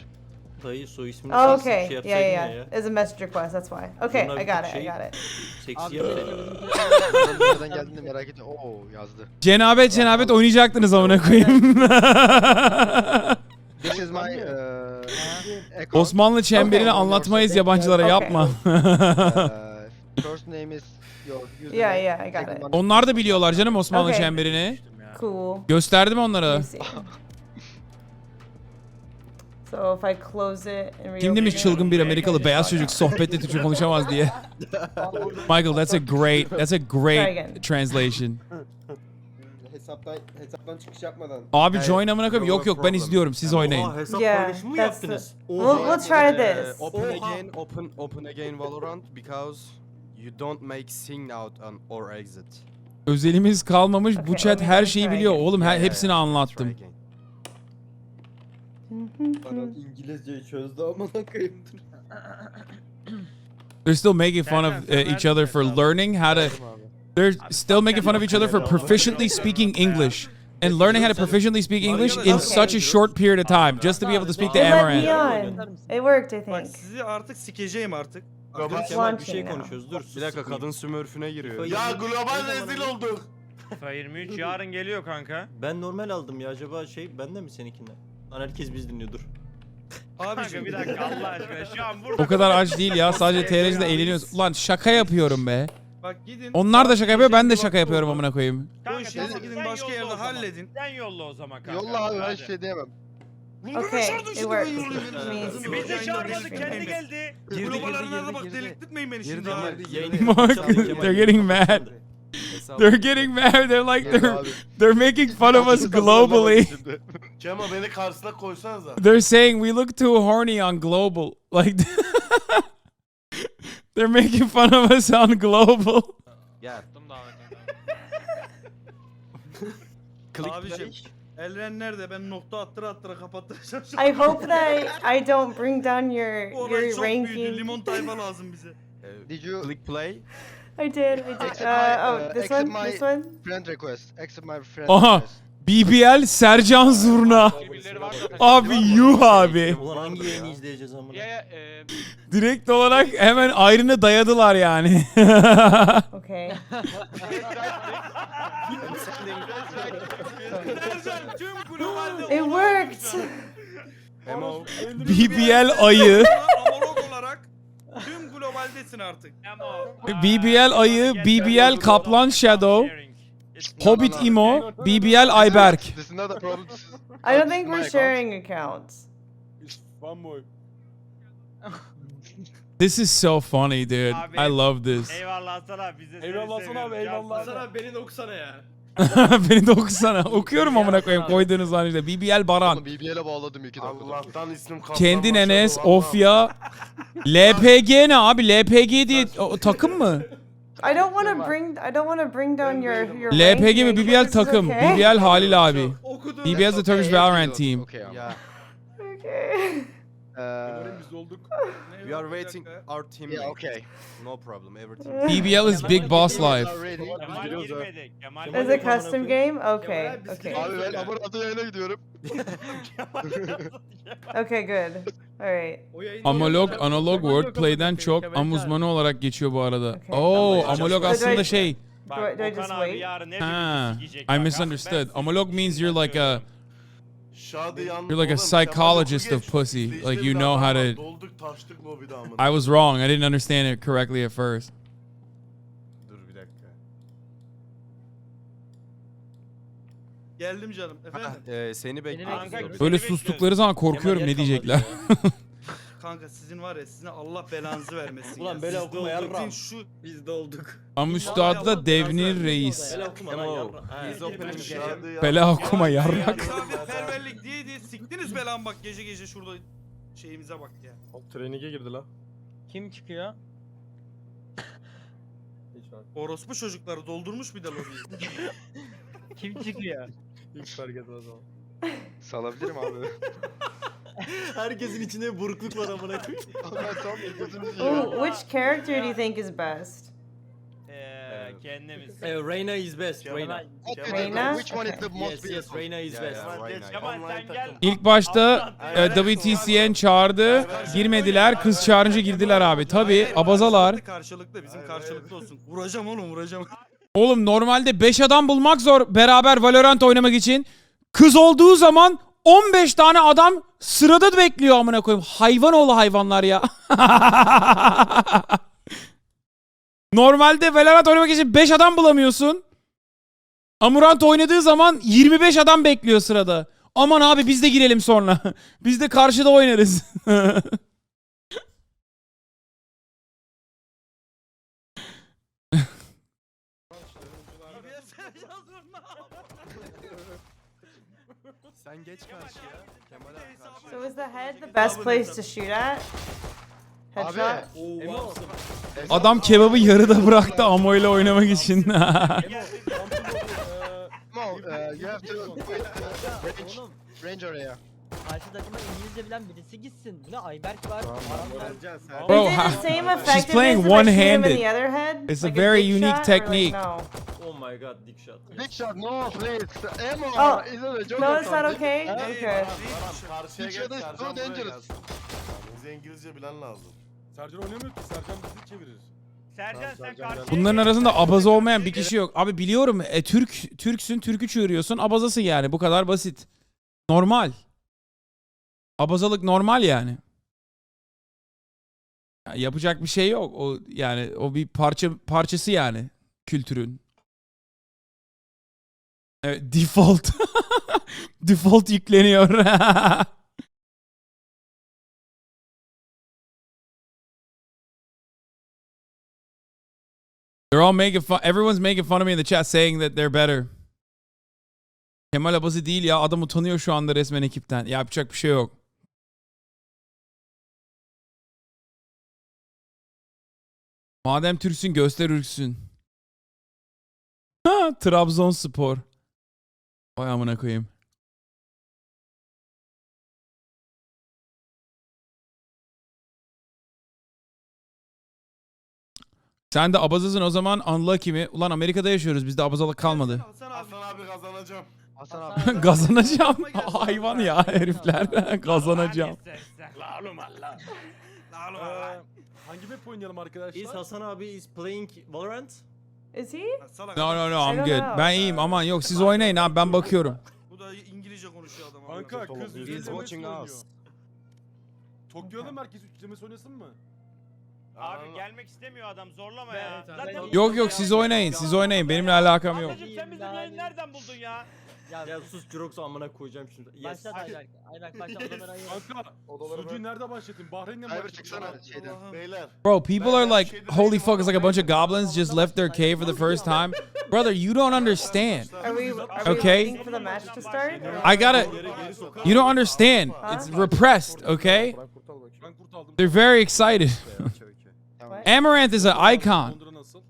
Dayı soy ismini Oh, seksi okay. şey Yeah, yapsaydın yeah, ya. yeah. It's a message request. That's why. Okay, Zona I bir got it. şey- I got it. Seksi Abi yapsaydın. Nereden geldiğini merak ettim. Oo yazdı. Cenabet oynayacaktınız amına koyayım. This is my account. Osmanlı çemberini Okay. anlatmayız yabancılara Okay. yapma. First name is your username. Yeah, I got Second it. one- Onlar da biliyorlar canım Osmanlı Okay. çemberini. Cool. Gösterdim Let onlara. me see. So if I close it and Kim demiş reopen it- çılgın bir Amerikalı beyaz çocuk sohbette Türkçe konuşamaz diye. Michael, that's a great translation. Hesaptan çıkış yapmadan. Abi join amına koyayım. Yok ben izliyorum. Siz oynayın. Hesap Yeah, paylaşımı mı that's yaptınız? We'll try this. Open again Valorant because you don't make sing out or exit. Özelimiz kalmamış. Bu Okay, chat let me her şeyi try biliyor. again. Oğlum Yeah, hepsini try anlattım. again. İngilizceyi çözdü amına koyayım. They're still making fun of each other for learning how to They're still making fun of each other for proficiently speaking English and learning how to proficiently speak English in such a short period of time just to be able to speak to It let me Amouranth. on. It worked, I Bak think. sizi artık sikeceğim artık. Global, Kemal bir şey Launching now. konuşuyoruz. Dur. Bir dakika kadın smurf'üne giriyor. ya global rezil olduk. FIFA 23 yarın geliyor kanka. Ben normal aldım ya acaba ben de mi seninkinden? Lan herkes biz dinliyordur. Kanka bir dakika Allah aşkına şu an burada. O kadar aç değil ya. Sadece TR'de eğleniyoruz. Ulan şaka yapıyorum be. Bak gidin. Onlar da şaka yapıyor, ben de şaka yapıyorum amına koyayım. Bu işi tamam, gidin sen başka yolla yerde o zaman. halledin. Sen yolla o zaman kanka. Yolla abi ben Hadi. hiçbir şey diyemem. Okay, it worked. Biz de çağırmadık kendi geldi. Global arenada bak delirtmeyin beni şimdi. They're getting mad. They're getting mad. They're like they're making fun of us globally. Kemal beni karşısına koysanıza. They're saying we look too horny on global. Like they're making fun of us on global. Gel. Abiciğim. Elren nerede? Ben nokta attıra kapattıracağım. I hope that I don't bring down your Olay çok büyüdü. ranking. Limon tayfa lazım bize. Did you Click play. I did. This accept one? my This one? friend request? Accept my friend Aha. request. BBL Sercan Zurna. Abi yuh abi. Ulan hangi yayını izleyeceğiz amına? Direkt olarak hemen ayrını dayadılar yani. Okay. It worked. Emo. BBL ayı. Amorok olarak tüm globaldesin artık. BBL ayı, BBL Kaplan Shadow, Hobbit Imo, BBL Ayberk. This is not a problem. I don't think we're sharing accounts. This is so funny, dude. I love this. Eyvallah Hasan abi biz de seni Eyvallah Hasan abi, seviyoruz. eyvallah. Hasan abi. beni de okusana ya. Beni de okusana. Okuyorum amına koyayım koyduğunuz an işte. BBL Baran. Oğlum BBL'e bağladım 2 dakikada. Allah'tan ismim kaptan. Kendin Enes, Maşadoğlu, Ofya. LPG ne abi? LPG diye takım mı? I don't want to bring down your LPG ve ranking. BBL This is takım. okay. BBL Halil abi. Okudum. BBL is the Turkish Valorant team. Okay, abi. Ya. Okay. Biz olduk. We are waiting our team. Yeah, okay. No problem. Everything. BBL is Big Boss Life. Kemal girmedi. Kemal Is it a custom game? Okay. Okay. Abi ben Amouranth'a yayına gidiyorum. Okay, good. Alright. Analog wordplay'den çok uzmanı olarak geçiyor bu arada. Okay. Oo, analog aslında şey. Bak, Do I Okan just abi wait? yarın Ha, hepimizi sikecek I bak. misunderstood. Ben Analog means you're like a Şadiyan. You're like a psychologist of pussy. Like you know how to. Dolduk taştık lobide amına. I was wrong. I didn't understand it correctly at first. Dur bir dakika. Geldim canım. Efendim? Seni bekliyoruz. Kanka, Böyle seni sustukları zaman korkuyorum ne diyecekler. Kanka sizin var ya sizin Allah belanızı vermesin. Ulan ya. böyle Siz de okuma olduk, yarram. şu Biz de olduk. Amüstad'da Devnir Reis. Böyle okuma lan Emo. yarra. Ha. He's opening game. Şadiyan. Bela okuma Ya, yarrak. misafirperverlik diye siktiniz belan bak gece şurada şeyimize bak ya. Training'e girdi la. Kim çıkıyor? Orospu çocukları doldurmuş bir de lobiyi. Kim çıkıyor? Hiç fark etmez ama. Salabilirim abi. Herkesin içinde burukluk var amına koyayım. Ben sanmıyorum gözünüzü Ooh, yiyeyim. which character do you think is best? Kendimiz. Reyna is best. Reyna. Reyna? Which one is the most Yes, yes, Reyna is best. Kemal sen gel. İlk başta WTCN çağırdı. Girmediler. Kız çağırınca girdiler abi. Tabi abazalar. Karşılıklı bizim karşılıklı olsun. Vuracağım oğlum vuracağım. Oğlum normalde 5 adam bulmak zor beraber Valorant oynamak için. Kız olduğu zaman 15 tane adam sırada bekliyor amına koyayım. Hayvan oğlu hayvanlar ya. Normalde Valorant oynamak için 5 adam bulamıyorsun. Amouranth oynadığı zaman 25 adam bekliyor sırada. Aman abi biz de girelim sonra. Biz de karşıda oynarız. Sen geç karşıya. Kemal abi karşıya. So is the head the best place to shoot at? Headshot? Emo. Adam kebabı yarıda bıraktı amoyla oynamak için. Mo, you have to wait range area. Karşı takıma İngilizce bilen birisi gitsin. Bu ne Ayberk var. Bro, Is it the same she's effectiveness playing if I shoot him in one-handed. the other head? It's a Like very dick unique shot, or like, technique. no? Oh my god, dick shot. Big shot, no please. Emo, Oh, is it a joke no, or it's not something? okay? Huh? Okay. Karşıya Big shot geç, is Sercan so buraya dangerous. gelsin. Bize İngilizce bilen lazım. Sercan oynamıyor ki. Sercan bizi çevirir. Sercan sen karşı. Bunların arasında abaza olmayan bir kişi yok. Abi biliyorum. Türksün, türkü çığırıyorsun. Abazasın yani. Bu kadar basit. Normal. Abazalık normal yani. Ya yapacak bir şey yok. O yani o bir parçası yani kültürün. Evet, default. Default yükleniyor. They're all making fun. Everyone's making fun of me in the chat saying that they're better. Kemal abası değil ya. Adam utanıyor şu anda resmen ekipten. Yapacak bir şey yok. Madem Türksün göster ürksün. Ha, Trabzonspor. Vay amına koyayım. Sen de abazasın o zaman, unlucky mi? Ulan Amerika'da yaşıyoruz, bizde abazalık kalmadı. Hasan abi kazanacağım. Hasan abi. Kazanacağım. Hayvan ya herifler. Kazanacağım. La oğlum Allah. Hangi map oynayalım arkadaşlar? Is Hasan abi is playing Valorant? Is he? No, I I'm don't good. know. Ben iyiyim, aman yok, siz oynayın abi, ben bakıyorum. Bu da İngilizce konuşuyor adam. Kanka kız He's yüzlemesi watching oynuyor. us. Tokyo'da merkez üçlemesi oynasın mı? Abi gelmek istemiyor adam, zorlama ya. Zaten Yok siz oynayın, siz oynayın, benimle alakam yok. Ablacım sen bizim yayını nereden buldun ya? Ya sus Jurox'u amına koyacağım şimdi. Yes. Başlat Ayberk. Ayberk başlat odaları ayır. Kanka sucuğu nerede başlatayım? Bahreyn'le mi Cyber başlatayım? çıksana şeyden. Beyler. Bro, people are like, holy fuck, it's like a bunch of goblins just left their cave for the first time. Brother, you don't understand. Are we Okay. waiting for the match to start? I gotta, you don't understand. It's repressed, okay? Ben kurt aldım. They're very excited. Amouranth is an icon. Londra nasıl?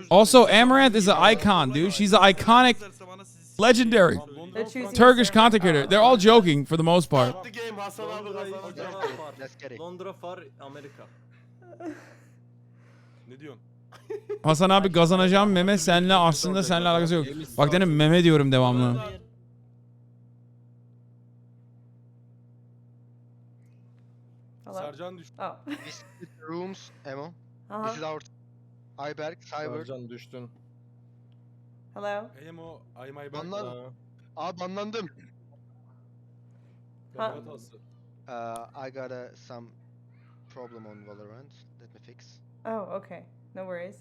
Also, Amouranth is an icon, dude. She's an iconic, legendary Turkish content creator. They're all joking for the most part. The game Hasan abi kazanacak. Let's get it. Londra far Amerika. Ne diyorsun? Hasan abi kazanacağım, meme senle aslında seninle alakası yok. Bak dedim meme diyorum devamlı. Hello? Sercan düştü. Oh. This is the rooms, Emo. Uh-huh. This is our Ayberk, Cyber. Sercan düştün. Hello? Emo, Ayberk. Banlan. Abi banlandım. I got some problem on Valorant. Let me fix. Oh, okay. No worries.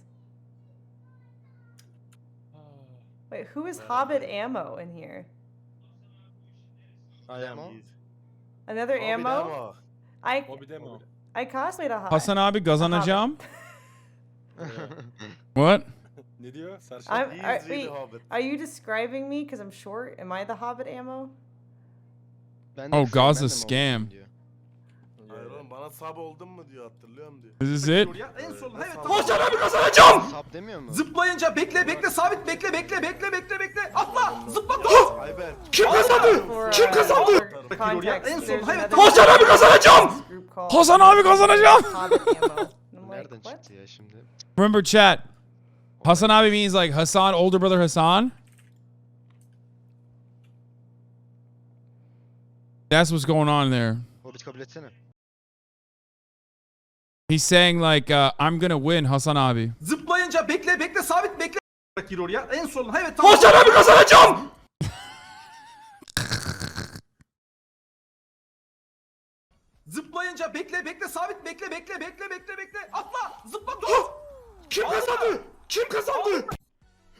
Wait, who is Hobbit Ammo in here? I am. Emo. Another ammo? Bobby demo. I cosplayed a Hobbit. Hasan abi kazanacağım. What? Ne diyor? Sercan. Wait, are you describing me because I'm short? Am I the Hobbit Ammo? Ben de Oh, sen- Gaza ben de mi scam. oldum diyor. Hayır oğlum bana sab oldun mu diyor, hatırlıyorum diyor. Is this it? En son evet. Hasan abi kazanacağım. Sab demiyor mu? Zıplayınca bekle sabit bekle atla zıpla Ayber. Kim kazandı? Kim kazandı? Context, En son, there's evet. another Hasan abi kazanacağım. group called Hasan abi kazanacağım. Hobbit Ammo. And I'm like, Nereden what? çıktı ya şimdi? Remember chat. Hasan abi means like Hasan, older brother Hasan. That's what's going on there. Hobbit kabul etsene. He's saying like, I'm gonna win Hasan abi. Zıplayınca bekle sabit bekle. Gir oraya en son evet. Hasan abi kazanacağım. Zıplayınca bekle sabit bekle atla zıpla Kim kazandı? Kim kazandı?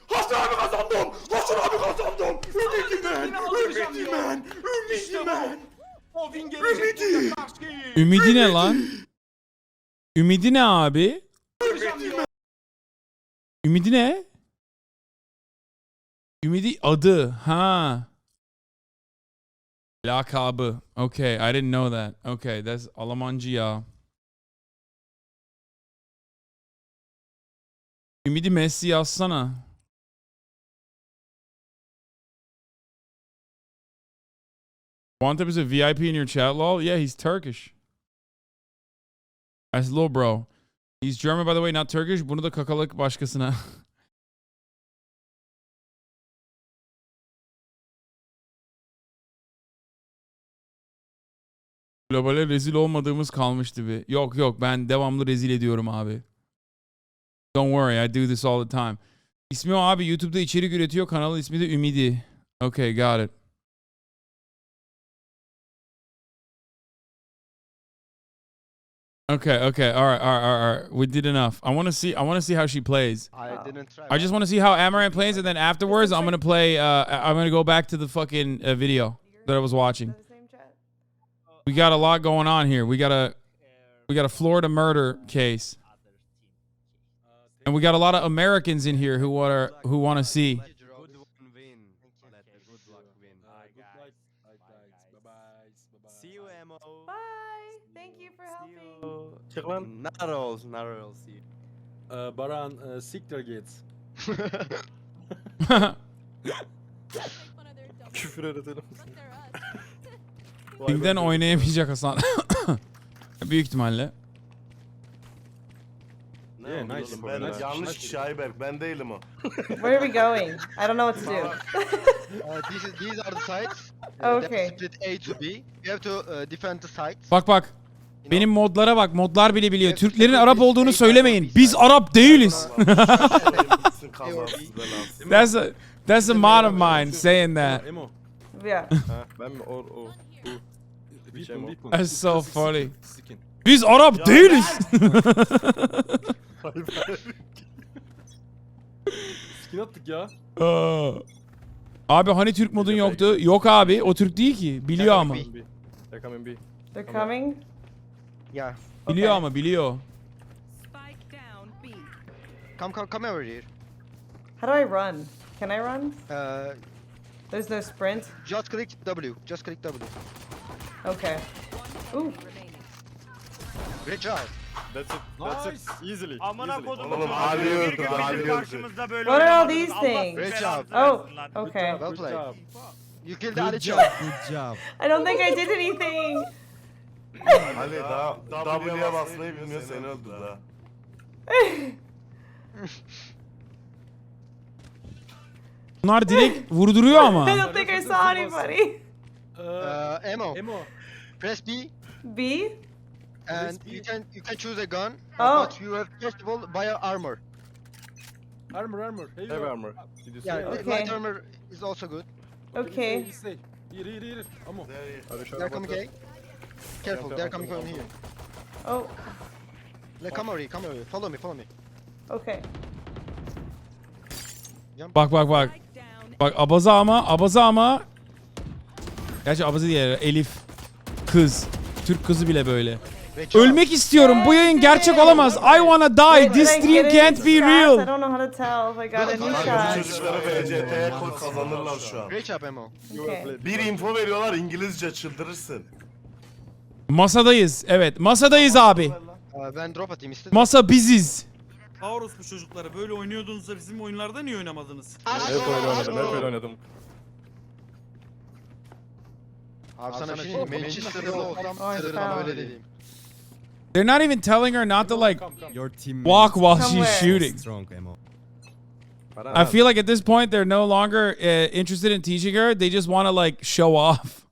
Hasan abi kazandım. Hasan abi kazandım. Ümidimen. O win gelecek. Ümidi ne lan? Ümidi ne abi? Ümidi ne? Ümidi adı. Ha. Lakabı. Okay, I didn't know that. Okay, that's Almancı ya. Ümidi Messi yazsana. Wantep is a VIP in your chat, lol. Yeah, he's Turkish. That's little bro. He's German, by the way, not Turkish. Bunu da kakalık başkasına. Globale rezil olmadığımız kalmıştı bir. Yok yok, ben devamlı rezil ediyorum abi. Don't worry, I do this all the time. İsmi o abi, YouTube'da içerik üretiyor. Kanalın ismi de Ümidi. Okay, got it. Okay, all right. We did enough. I want to see how she plays. I didn't try. I just want to see how Amouranth plays, and then afterwards, I'm gonna play. I'm gonna go back to the fucking video that I was watching. We got a lot going on here. We got a Florida murder case, and we got a lot of Americans in here who want to see. See you, Emo. Bye. Thank you for helping. Çık lan. Narrow, see you. Baran siktir git. Küfür öğretelim. Link'ten oynayamayacak Hasan. Büyük ihtimalle. Yeah, nice. Ben yanlış kişi Ayberk. Ben değilim o. Where are we going? I don't know what to do. These are the sites. Okay. Split A to B. You have to defend the sites. Bak. Benim modlara bak. Modlar bile biliyor. Türklerin Arap olduğunu söylemeyin. Biz Arap değiliz. That's a mod of mine saying that. Emo. Yeah. Ben mi? O. That's so funny. Biz Arap değiliz. Skin attık ya. Abi hani Türk modun yoktu? Yok abi, o Türk değil ki. Biliyor ama. They're coming B. They're coming? Yeah. Biliyor ama biliyor. Come over here. How do I run? Can I run? There's no sprint. Just click W. Just click W. Okay. Ooh. Great job. That's it. That's it. Easily. Amına kodum. Oğlum ağlıyordu. Karşımızda böyle. What are all these things? Great job. Oh, okay. Well Good played. job. You killed Ali job. Good job. I don't think I did anything. Ali daha W'ye basmayı bilmiyor, seni öldürdü ha. Bunlar direkt vurduruyor ama. I don't think I saw anybody. Emo. Press B. B? And you can choose a gun, Oh. but you have catchable by armor. Armor. Heavy armor. Did you Yeah, say? Okay. light armor is also good. Okay. Stay. Here. Amo. They're coming A. Careful, they're coming from here. Oh, Come over here. Follow me. okay. Bak. Bak abaza ama. Gerçi abaza değil, Elif. Kız. Türk kızı bile böyle. Great job. Ölmek istiyorum. Bu yayın gerçek olamaz. I wanna die. This Did I stream get it can't be fast? I real. don't know how to tell if I got any Bu shots. çocuklara VCT'ye koy, kazanırlar şu an. Great job, Emo. Okay. Bir info veriyorlar İngilizce, çıldırırsın. Masadayız. Evet. Masadayız abi. Ben drop atayım istedim. Masa biziz. Aorus bu çocukları böyle oynuyordunuz da bizim oyunlarda niye oynamadınız? Hep öyle oynadım. Abi sana bir şey diyeyim. Manchester'da olsam sırrına böyle dediğim. They're not even telling her not to like Your team walk while she's Somewhere. shooting. strong, Emo. I feel like at this point they're no longer interested in teaching her. They just want to like show off.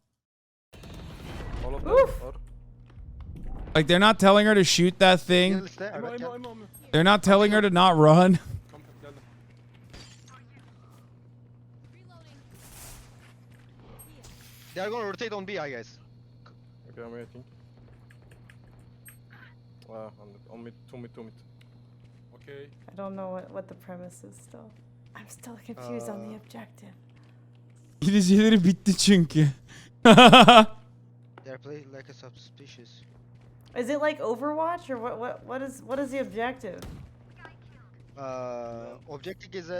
All of them. Oof. Like they're not telling her to shoot that thing. Gel liste. Evet gel. They're not telling her to not run. They are gonna rotate on B, I guess. Okay, I'm waiting. On mid, two mid. Okay. I don't know what the premise is still. I'm still confused on the objective. İngilizceleri bitti çünkü. They're playing like a suspicious. Is it like Overwatch or what is the objective? Objective is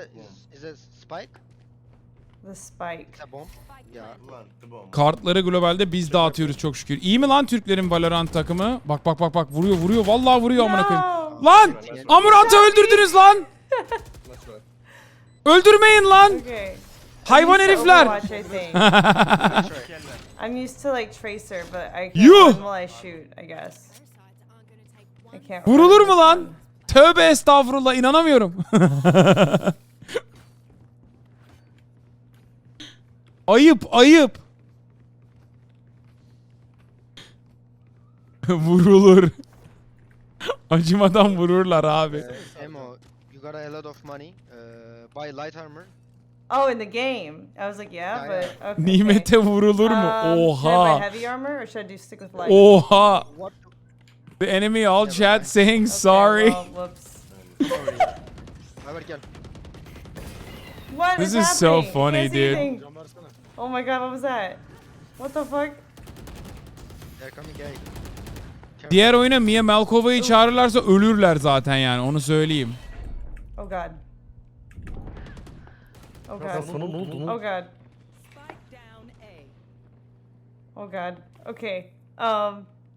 a spike. The spike. It's a bomb. Yeah. Kartları globalde biz dağıtıyoruz çok şükür. İyi mi lan Türklerin Valorant takımı? Bak vuruyor. Vallahi vuruyor amına koyayım. Lan! Amouranth'ı öldürdünüz lan! Öldürmeyin lan! Okay. Hayvan herifler! Overwatch, I think. I'm used to like tracer, but I can't Yuh! run while I shoot, I guess. I can't Vurulur run mu this lan? one. Tövbe estağfurullah, inanamıyorum. Ayıp, ayıp. Vurulur. Acımadan vururlar abi. Emo, you got a lot of money. Buy light armor. Oh, in the game. I was like, yeah, Yeah, but okay. Nimete vurulur mu? Should I buy Oha. heavy armor or should I do stick with light? Oha. What? The enemy all Never chat mind. saying Okay, sorry. well, whoops. Haber gel. What This is is so happening? funny, Can't see dude. anything. Oh my god, what was that? What the fuck? They're coming A. Diğer oyuna Mia Malkova'yı çağırırlarsa ölürler zaten yani, onu söyleyeyim. Oh god. Oh god. Oh god. Oh god. Okay.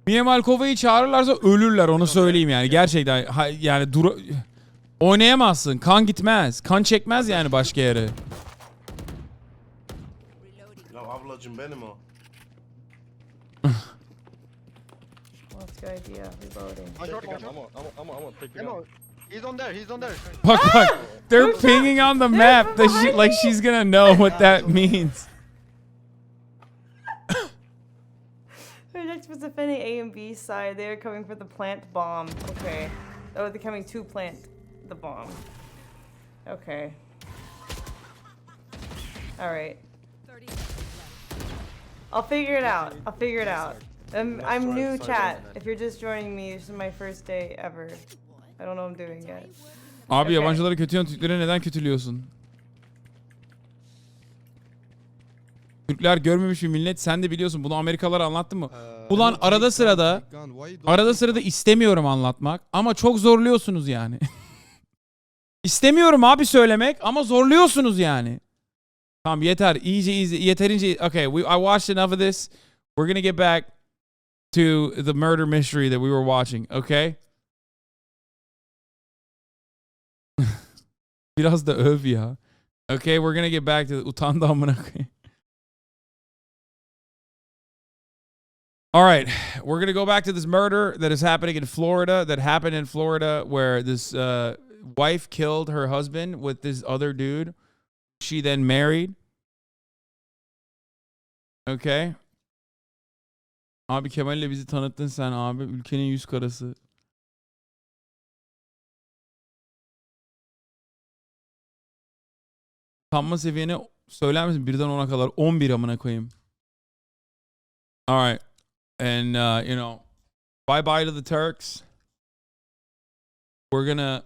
Mia Malkova'yı çağırırlarsa ölürler, onu söyleyeyim yani. Gerçekten yani oynayamazsın. Kan gitmez. Kan çekmez yani başka yere. Ya ablacım benim o. That's a good idea. Reloading. Emo, he's on there. He's on there. Bak bak. They're pinging on the map that she, like she's gonna know what that means. Project was defending A and B side. They are coming for the plant bomb. Okay. Oh, they're coming to plant the bomb. Okay. Alright. I'll figure it out. I'll figure it out. I'm new, chat. If you're just joining me, this is my first day ever. I don't know what I'm doing yet. Abi yabancıları kötüyorsun, Türkleri neden kötülüyorsun? Türkler görmemiş bir millet, sen de biliyorsun. Bunu Amerikalılara anlattın mı? Ulan arada sırada istemiyorum anlatmak ama çok zorluyorsunuz yani. İstemiyorum abi söylemek ama zorluyorsunuz yani. Tamam yeter, iyice yeterince. Okay, I watched enough of this. We're gonna get back to the murder mystery that we were watching, okay? Biraz da öv ya. Okay, we're gonna get back to utandı amına koyayım. All right, we're gonna go back to this murder that is happening in Florida. That happened in Florida, where this wife killed her husband with this other dude. She then married. Okay. Abi Kemal'le bizi tanıttın sen abi. Ülkenin yüz karası. Utanma seviyeni söyler misin? Birden 10'a kadar. 11 amına koyayım. All right. And, you know, bye-bye to the Turks. We're gonna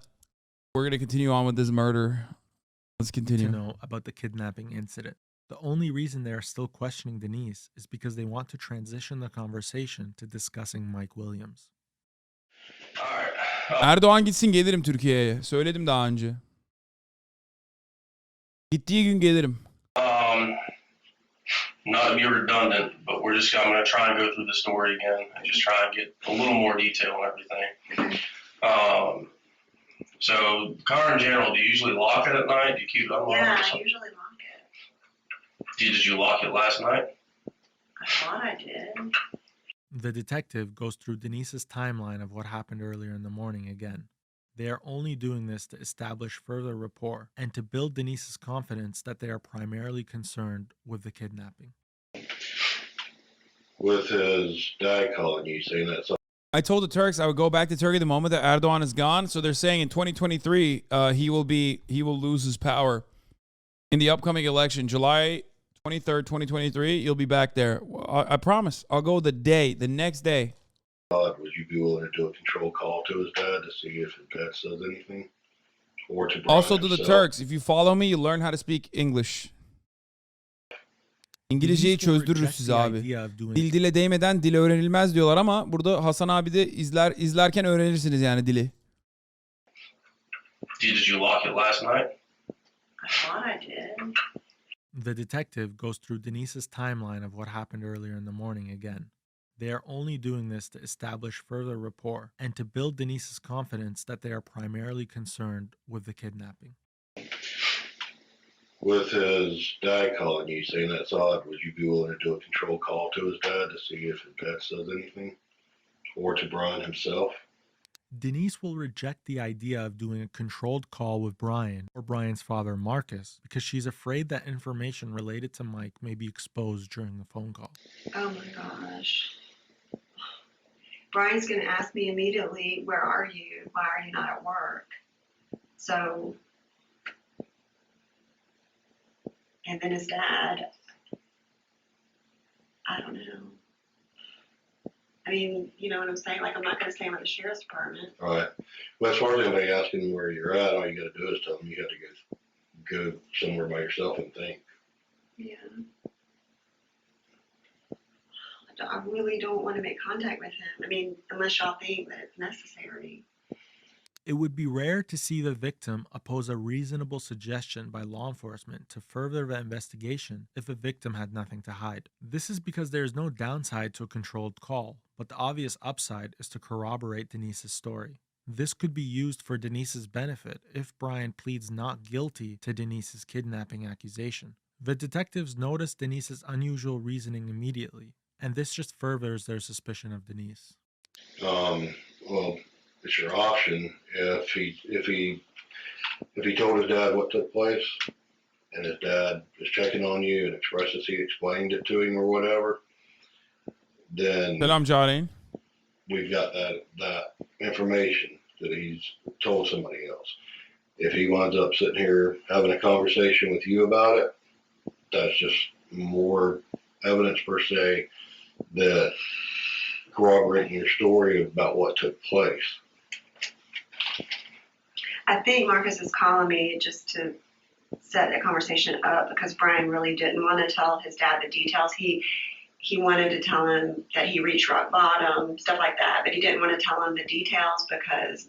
continue on with this murder. Let's continue. To know about the kidnapping incident. The only reason they are still questioning Denise is because they want to transition the conversation to discussing Mike Williams. Erdoğan gitsin gelirim Türkiye'ye. Söyledim daha önce. Gittiği gün gelirim. Not to be redundant, but I'm going to try and go through the story again and just try and get a little more detail on everything. So, car in general, do you usually lock it at night? Do you keep it unlocked? Yeah, or I something? usually lock it. Did you lock it last night? I thought I did. The detective goes through Denise's timeline of what happened earlier in the morning again. They are only doing this to establish further rapport and to build Denise's confidence that they are primarily concerned with the kidnapping. With his dad calling you, saying that something. I told the Turks I would go back to Turkey the moment that Erdogan is gone. So they're saying in 2023 he will lose his power in the upcoming election, July 23rd, 2023. You'll be back there. I promise. I'll go the next day. Would you be willing to do a control call to his dad to see if his dad says anything? Or to Brian Also to the himself? Turks, if you follow me, you learn how to speak English. İngilizceyi çözdürürüz size abi. Dil dile değmeden dil öğrenilmez diyorlar ama burada Hasan abi de izlerken öğrenirsiniz yani dili. Did you lock it last night? I thought I did. The detective goes through Denise's timeline of what happened earlier in the morning again. They are only doing this to establish further rapport and to build Denise's confidence that they are primarily concerned with the kidnapping. With his dad calling you, saying that's odd, would you be willing to do a control call to his dad to see if his dad says anything? Or to Brian himself? Denise will reject the idea of doing a controlled call with Brian or Brian's father, Marcus, because she's afraid that information related to Mike may be exposed during the phone call. Oh my gosh. Brian's going to ask me immediately, where are you? Why are you not at work? So, and then his dad, I don't know. I mean, you know what I'm saying? Like, I'm not going to say I'm at the sheriff's department. Right. Well, as far as anybody asking where you're at, all you got to do is tell them you got to go somewhere by yourself and think. Yeah. I really don't want to make contact with him. I mean, unless y'all think that it's necessary. It would be rare to see the victim oppose a reasonable suggestion by law enforcement to further the investigation if the victim had nothing to hide. This is because there is no downside to a controlled call, but the obvious upside is to corroborate Denise's story. This could be used for Denise's benefit if Brian pleads not guilty to Denise's kidnapping accusation. The detectives notice Denise's unusual reasoning immediately, and this just furthers their suspicion of Denise. Well, it's your option. If he told his dad what took place, and his dad is checking on you and expresses he explained it to him or whatever, then I'm jotting. We've got that information that he's told somebody else. If he winds up sitting here having a conversation with you about it, that's just more evidence per se that corroborating your story about what took place. I think Marcus is calling me just to set the conversation up because Brian really didn't want to tell his dad the details. He wanted to tell him that he reached rock bottom, stuff like that, but he didn't want to tell him the details because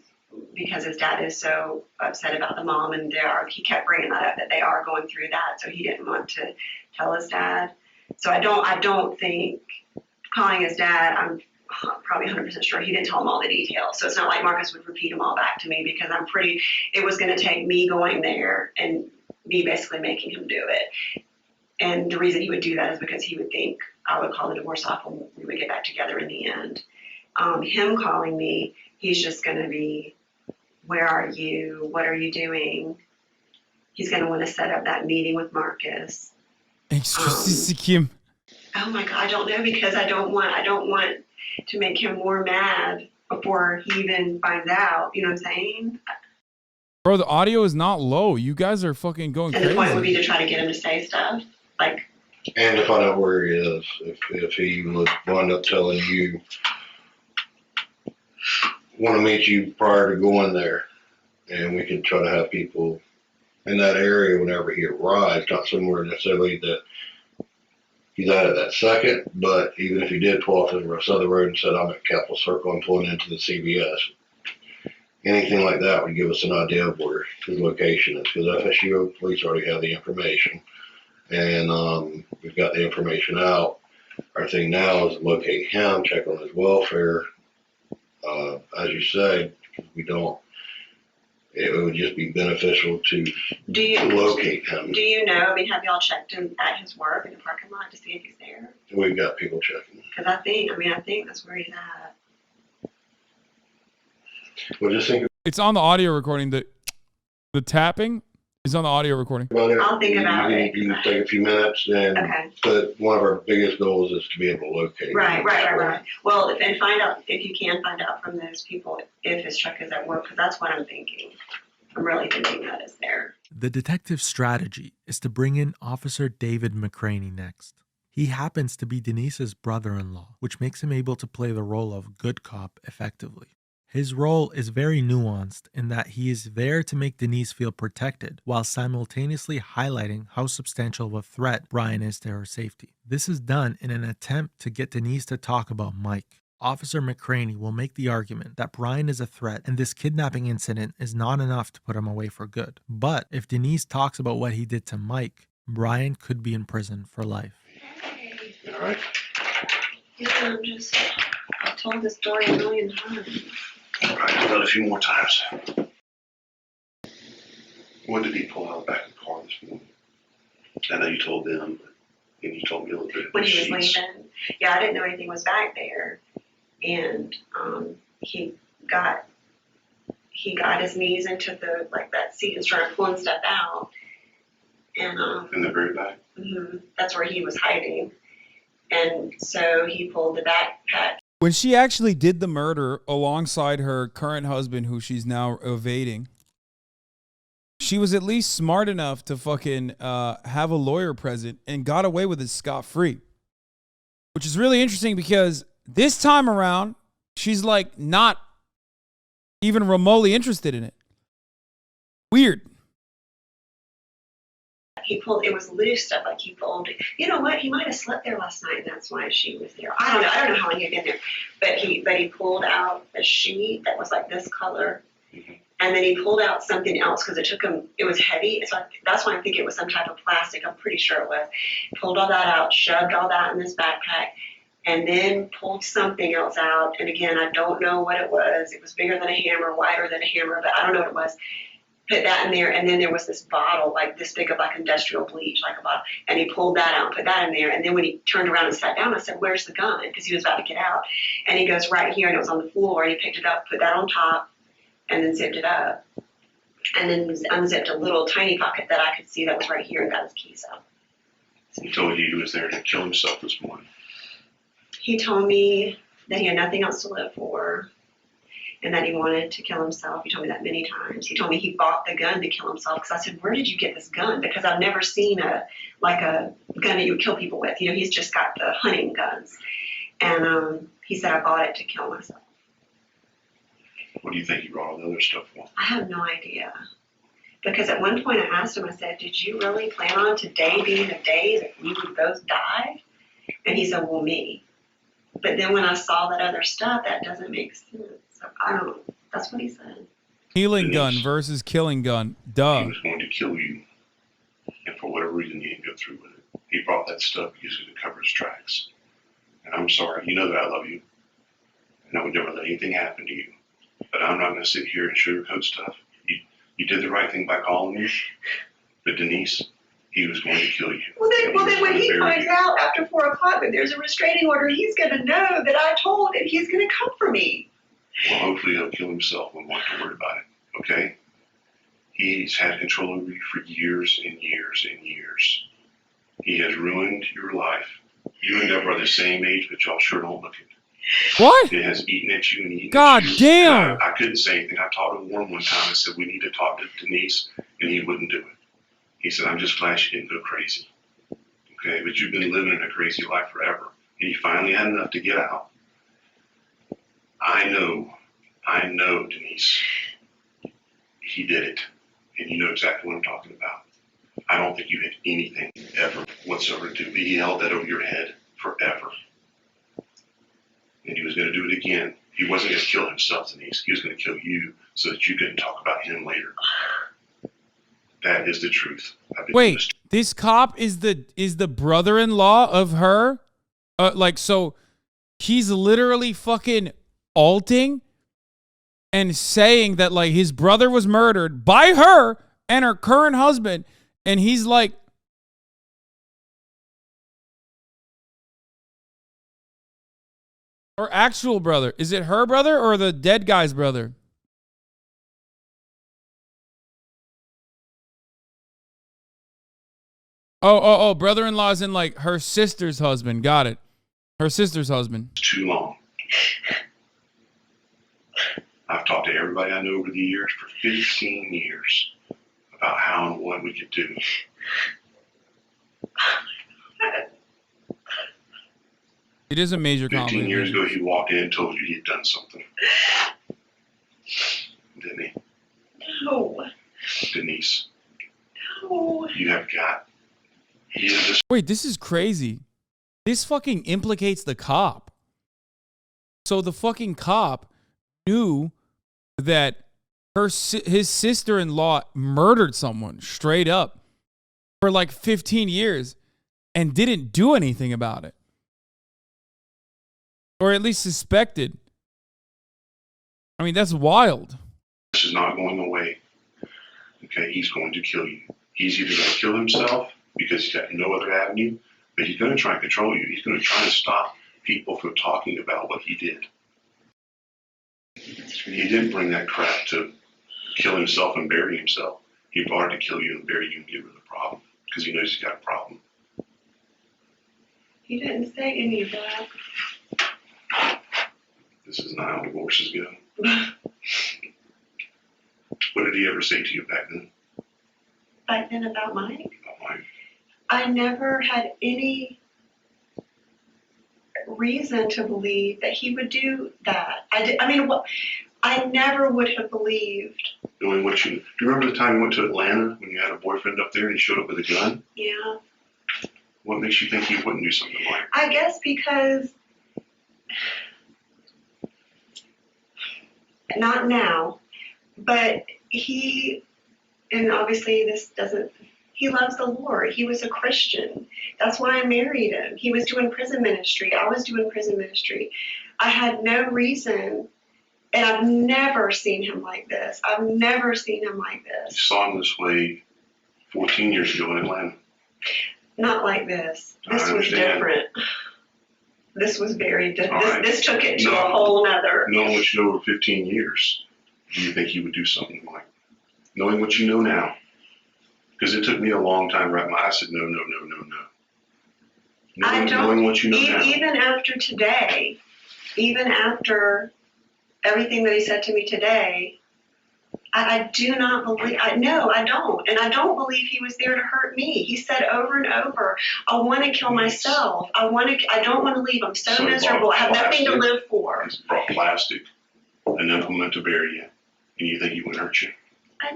his dad is so upset about the mom, and he kept bringing that up, that they are going through that, so he didn't want to tell his dad. So I don't think calling his dad, I'm probably 100% sure he didn't tell him all the details. So it's not like Marcus would repeat them all back to me because it was going to take me going there and me basically making him do it. And the reason he would do that is because he would think I would call the divorce off and we would get back together in the end. Him calling me, he's just going to be, where are you? What are you doing? He's going to want to set up that meeting with Marcus. Oh my God, I don't know, because I don't want to make him more mad before he even finds out. You know what I'm saying? Bro, the audio is not low. You guys are fucking going And crazy. the point would be to try to get him to say stuff. Like, And to find out where he is. If he would wind up telling you, want to meet you prior to going there, and we could try to have people in that area whenever he arrives, not somewhere necessarily that he's at that second, but even if he did pull off the side of the road and said, I'm at Capitol Circle, I'm pulling into the CVS, anything like that would give us an idea of where his location is, because FSU police already have the information, and we've got the information out. Our thing now is to locate him, check on his welfare. As you said, it would just be beneficial to locate him. do you know? I mean, have y'all checked him at his work in the parking lot to see if he's there? We've got people checking. Because I think that's where he's at. Well, just think It's on the audio recording. The tapping is on the audio recording. about it. I'll think about it. You can take a few minutes, and Okay. but one of our biggest goals is to be able to locate him. Right. Well, and find out, if you can find out from those people if his truck is at work, because that's what I'm thinking. I'm really thinking that is there. The detective's strategy is to bring in Officer David McCraney next. He happens to be Denise's brother-in-law, which makes him able to play the role of good cop effectively. His role is very nuanced in that he is there to make Denise feel protected while simultaneously highlighting how substantial of a threat Brian is to her safety. This is done in an attempt to get Denise to talk about Mike. Officer McCraney will make the argument that Brian is a threat and this kidnapping incident is not enough to put him away for good. But if Denise talks about what he did to Mike, Brian could be in prison for life. All right. Yeah, I've told this story a million times. All right, I've got a few more times. When did he pull out back in the car this morning? I know you told them, and you told me a little bit. When he was leaving, yeah, I didn't know anything was back there, and he got his knees into the that seat and started pulling stuff out, and In the very back. that's where he was hiding, and so he pulled the backpack. When she actually did the murder alongside her current husband, who she's now evading, she was at least smart enough to fucking have a lawyer present and got away with it scot-free. Which is really interesting because this time around, she's like not even remotely interested in it. Weird. He pulled, it was loose stuff, like he pulled, you know what, he might have slept there last night and that's why she was there. I don't know how long he'd been there. But he pulled out a sheet that was like this color. And then he pulled out something else because it took him, it was heavy. So that's why I think it was some type of plastic. I'm pretty sure it was. Pulled all that out, shoved all that in this backpack, and then pulled something else out. And again, I don't know what it was. It was bigger than a hammer, wider than a hammer, but I don't know what it was. Put that in there, and then there was this bottle, like this big of like industrial bleach, like a bottle. And he pulled that out and put that in there. And then when he turned around and sat down, I said, "Where's the gun?" Because he was about to get out. And he goes, "Right here," and it was on the floor. And he picked it up, put that on top, and then zipped it up. And then unzipped a little tiny pocket that I could see that was right here and got his keys out. He told you he was there to kill himself this morning. He told me that he had nothing else to live for and that he wanted to kill himself. He told me that many times. He told me he bought the gun to kill himself because I said, "Where did you get this gun?" Because I've never seen a gun that you would kill people with. You know, he's just got the hunting guns. And he said, "I bought it to kill myself." What do you think he brought all the other stuff for? I have no idea. Because at one point I asked him, I said, "Did you really plan on today being the day that you would both die?" And he said, "Well, me." But then when I saw that other stuff, that doesn't make sense. So I don't know. That's what he said. Healing gun versus killing gun. Duh. He was going to kill you, and for whatever reason, he didn't go through with it. He brought that stuff using to cover his tracks. And I'm sorry. You know that I love you, and I would never let anything happen to you. But I'm not going to sit here and sugarcoat stuff. You did the right thing by calling me. But Denise, he was going to kill you. Well, then when he finds out after 4 o'clock that there's a restraining order, he's going to know that I told him he's going to come for me. Well, hopefully he'll kill himself and won't have to worry about it. Okay? He's had control over you for years and years and years. He has ruined your life. You and Deborah are the same age, but y'all sure don't look it. What? It has eaten at you and eaten God at you. damn. I couldn't say anything. I talked to Warren one time and said, "We need to talk to Denise," and he wouldn't do it. He said, "I'm just glad she didn't go crazy." Okay, but you've been living in a crazy life forever, and you finally had enough to get out. I know, Denise. He did it, and you know exactly what I'm talking about. I don't think you had anything ever whatsoever to do. He held that over your head forever. And he was going to do it again. He wasn't going to kill himself, Denise. He was going to kill you so that you couldn't talk about him later. That is the truth. Wait, this cop is the brother-in-law of her? So he's literally fucking alting and saying that like his brother was murdered by her and her current husband, and he's like, her actual brother. Is it her brother or the dead guy's brother? Oh, brother-in-law is in like her sister's husband. Got it. Her sister's husband. Too long. I've talked to everybody I know over the years for 15 years about how and what we could do. It is a major 15 years ago, he walked in and told you he had done something. Didn't he? No. Denise. No. You have got. He is just. Wait, this is crazy. This fucking implicates the cop. So the fucking cop knew that his sister-in-law murdered someone straight up for like 15 years and didn't do anything about it. Or at least suspected. I mean, that's wild. This is not going away. Okay, he's going to kill you. He's either going to kill himself because he's got no other avenue. But he's going to try and control you. He's going to try and stop people from talking about what he did. He didn't bring that crap to kill himself and bury himself. He brought it to kill you and bury you and get rid of the problem because he knows he's got a problem. He didn't say any of that. This is not how divorces go. What did he ever say to you back then? Back then about Mike? About Mike? I never had any reason to believe that he would do that. I never would have believed. Knowing what do you remember the time you went to Atlanta when you had a boyfriend up there and he showed up with a gun? Yeah. What makes you think he wouldn't do something like that? I guess because, not now, but and obviously he loves the Lord. He was a Christian. That's why I married him. He was doing prison ministry. I was doing prison ministry. I had no reason, and I've never seen him like this. I've never seen him like You this. saw him this way 14 years ago in Atlanta. Not like this. This I was understand. different. This was very different. All right. This took it to No. a whole nother. Knowing what you know over 15 years, do you think he would do something like knowing what you know now? Because it took me a long time to wrap my eyes. I said, no. Knowing what you know now. Even after today, even after everything that he said to me today, I do not believe, I don't. And I don't believe he was there to hurt me. He said over and over, I want to kill myself. I don't want to leave. I'm so So he miserable. I have brought nothing to plastic. live for. He's brought plastic and implement to bury you. And you think he wouldn't hurt you? I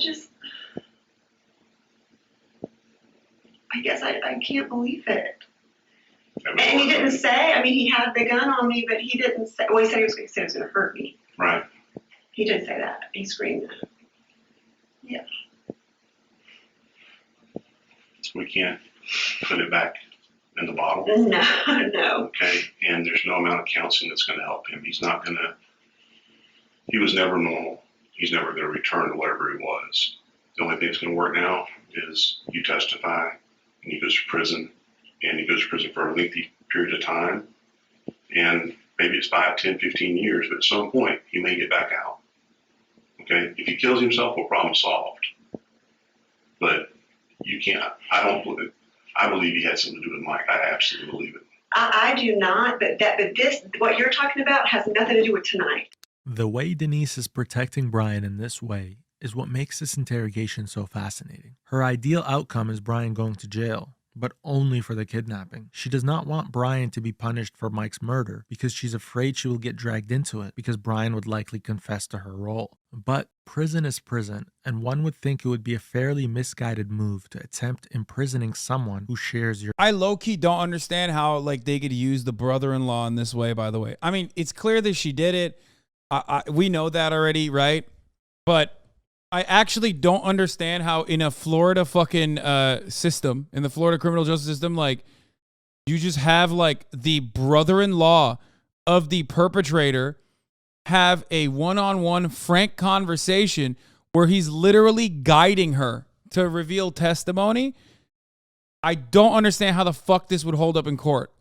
guess I can't believe it. And he didn't say, he had the gun on me, but he didn't say, well, he said he was going to hurt me. Right. He didn't say that. He screamed that. Yeah. We can't put it back in the bottle. No. Okay. And there's no amount of counseling that's going to help him. He was never normal. He's never going to return to whatever he was. The only thing that's going to work now is you testify and he goes to prison, and he goes to prison for a lengthy period of time. And maybe it's 5, 10, 15 years, but at some point he may get back out. Okay. If he kills himself, well, problem solved. But you can't, I believe he had something to do with Mike. I absolutely believe it. I do not, but this, what you're talking about, has nothing to do with tonight. The way Denise is protecting Brian in this way is what makes this interrogation so fascinating. Her ideal outcome is Brian going to jail, but only for the kidnapping. She does not want Brian to be punished for Mike's murder because she's afraid she will get dragged into it because Brian would likely confess to her role. But prison is prison, and one would think it would be a fairly misguided move to attempt imprisoning someone who shares your... I low-key don't understand how they could use the brother-in-law in this way, by the way. It's clear that she did it. We know that already, right? But I actually don't understand how in a Florida fucking system, in the Florida criminal justice system, you just have the brother-in-law of the perpetrator have a one-on-one frank conversation where he's literally guiding her to reveal testimony. I don't understand how the fuck this would hold up in court.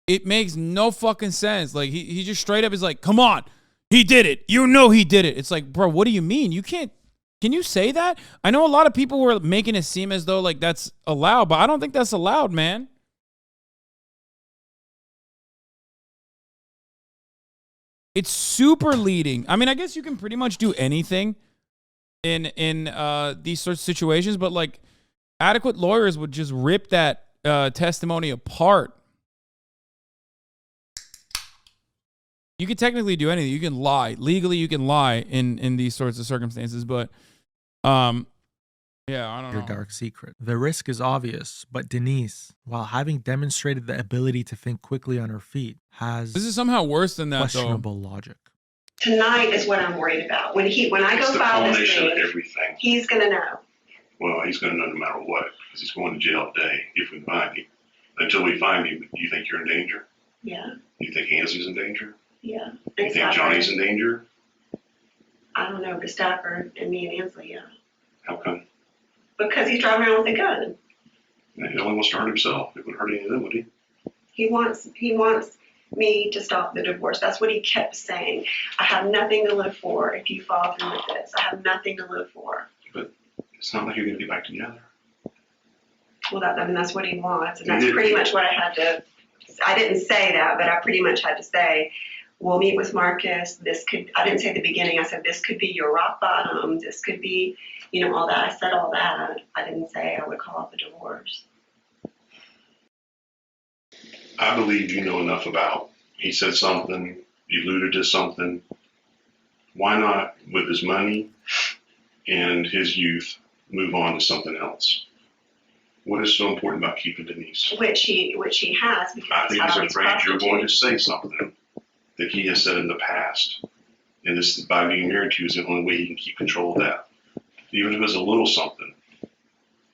It makes no fucking sense. He just straight up is like, come on, he did it. You know he did it. It's like, bro, what do you mean? You can't, can you say that? I know a lot of people were making it seem as though that's allowed, but I don't think that's allowed, man. It's super leading. I guess you can pretty much do anything in these sorts of situations, but adequate lawyers would just rip that testimony apart. You could technically do anything. You can lie. Legally, you can lie in these sorts of circumstances, but yeah, I don't know. Your dark secret. The risk is obvious, but Denise, while having demonstrated the ability to think quickly on her feet, has this is somehow worse than that, questionable logic. Tonight is what I'm worried about. When I It's go the file this culmination of thing, everything. he's gonna know. Well, he's going to know no matter what, because he's going to jail today if we find him. Until we find him, do you think you're in danger? Yeah, Do you think Hansley's in danger? yeah. Do you think Johnny's in danger? I don't know, but Stafford and me and Ansley, yeah. How come? Because he's driving around with a gun. He only wants to hurt himself. It wouldn't hurt any of them, would he? He wants me to stop the divorce. That's what he kept saying. I have nothing to live for if you fall through with this. I have nothing to live for. But it's not like you're going to get back together. Well, that's what he wants, and that's pretty much what I had to. I didn't say that, but I pretty much had to say, we'll meet with Marcus. I didn't say at the beginning, I said, this could be your rock bottom. This could be, all that. I said all that. I didn't say I would call off the divorce. I believe you know enough about. He said something, he alluded to something. Why not, with his money and his youth, move on to something else? What is so important about keeping Denise? Which he has, because I think he's afraid you're going to say something that he has said in the past. And this, by being married to you, is the only way he can keep control of that. Even if it's a little something.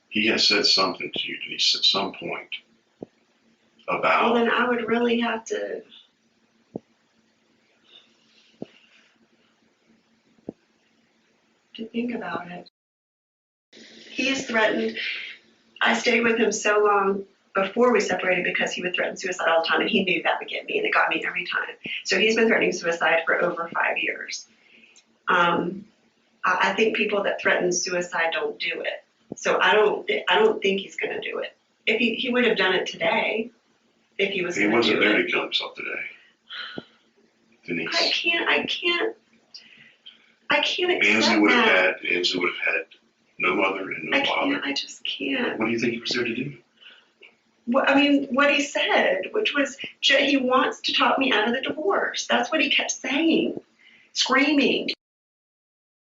He has said something to you, Denise, at some point about. Well, then I would really have to. Think about it. He has threatened. I stayed with him so long before we separated because he would threaten suicide all the time, and he knew that would get me, and it got me every time. So he's been threatening suicide for over 5 years. I think people that threaten suicide don't do it. So I don't think he's going to do it. If he would have done it today, if he was. He wasn't there to kill himself today. Denise. I can't accept Ansley would that. Ansley would have had no mother and no father. I just can't. What do you think he was there to do? What he said, which was he wants to talk me out of the divorce. That's what he kept saying, screaming.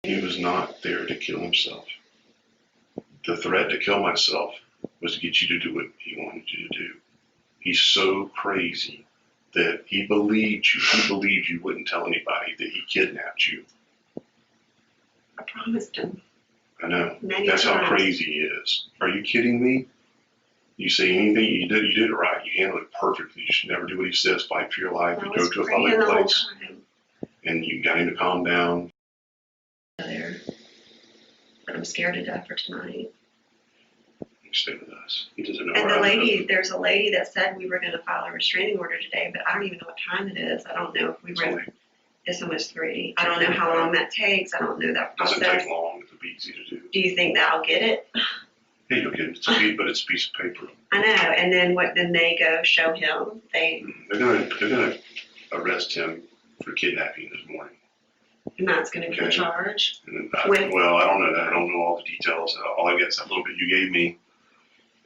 He was not there to kill himself. The threat to kill myself was to get you to do what he wanted you to do. He's so crazy that he believed you. He believed you wouldn't tell anybody that he kidnapped you. I promised him. I know. Many That's times. how crazy he is. Are you kidding me? You say anything, you did it right. You handled it perfectly. You should never do what he says. Fight for your life. You go to a public place. And you got him to calm down. There. But I'm scared to death for tonight. You stay with us. He doesn't know And where I live. there's a lady that said we were going to file a restraining order today, but I don't even know what time it is. I don't know if we were. It's almost 3. I don't know how long that takes. I don't know that process. It doesn't take long. It'll be easy to do. Do you think that I'll get it? Yeah, you'll get it. But it's a piece of paper. I know. And then then they go show him. They're gonna arrest him for kidnapping this morning. And that's going to be the charge. And I don't know that. I don't know all the details. All I get is that little bit you gave me,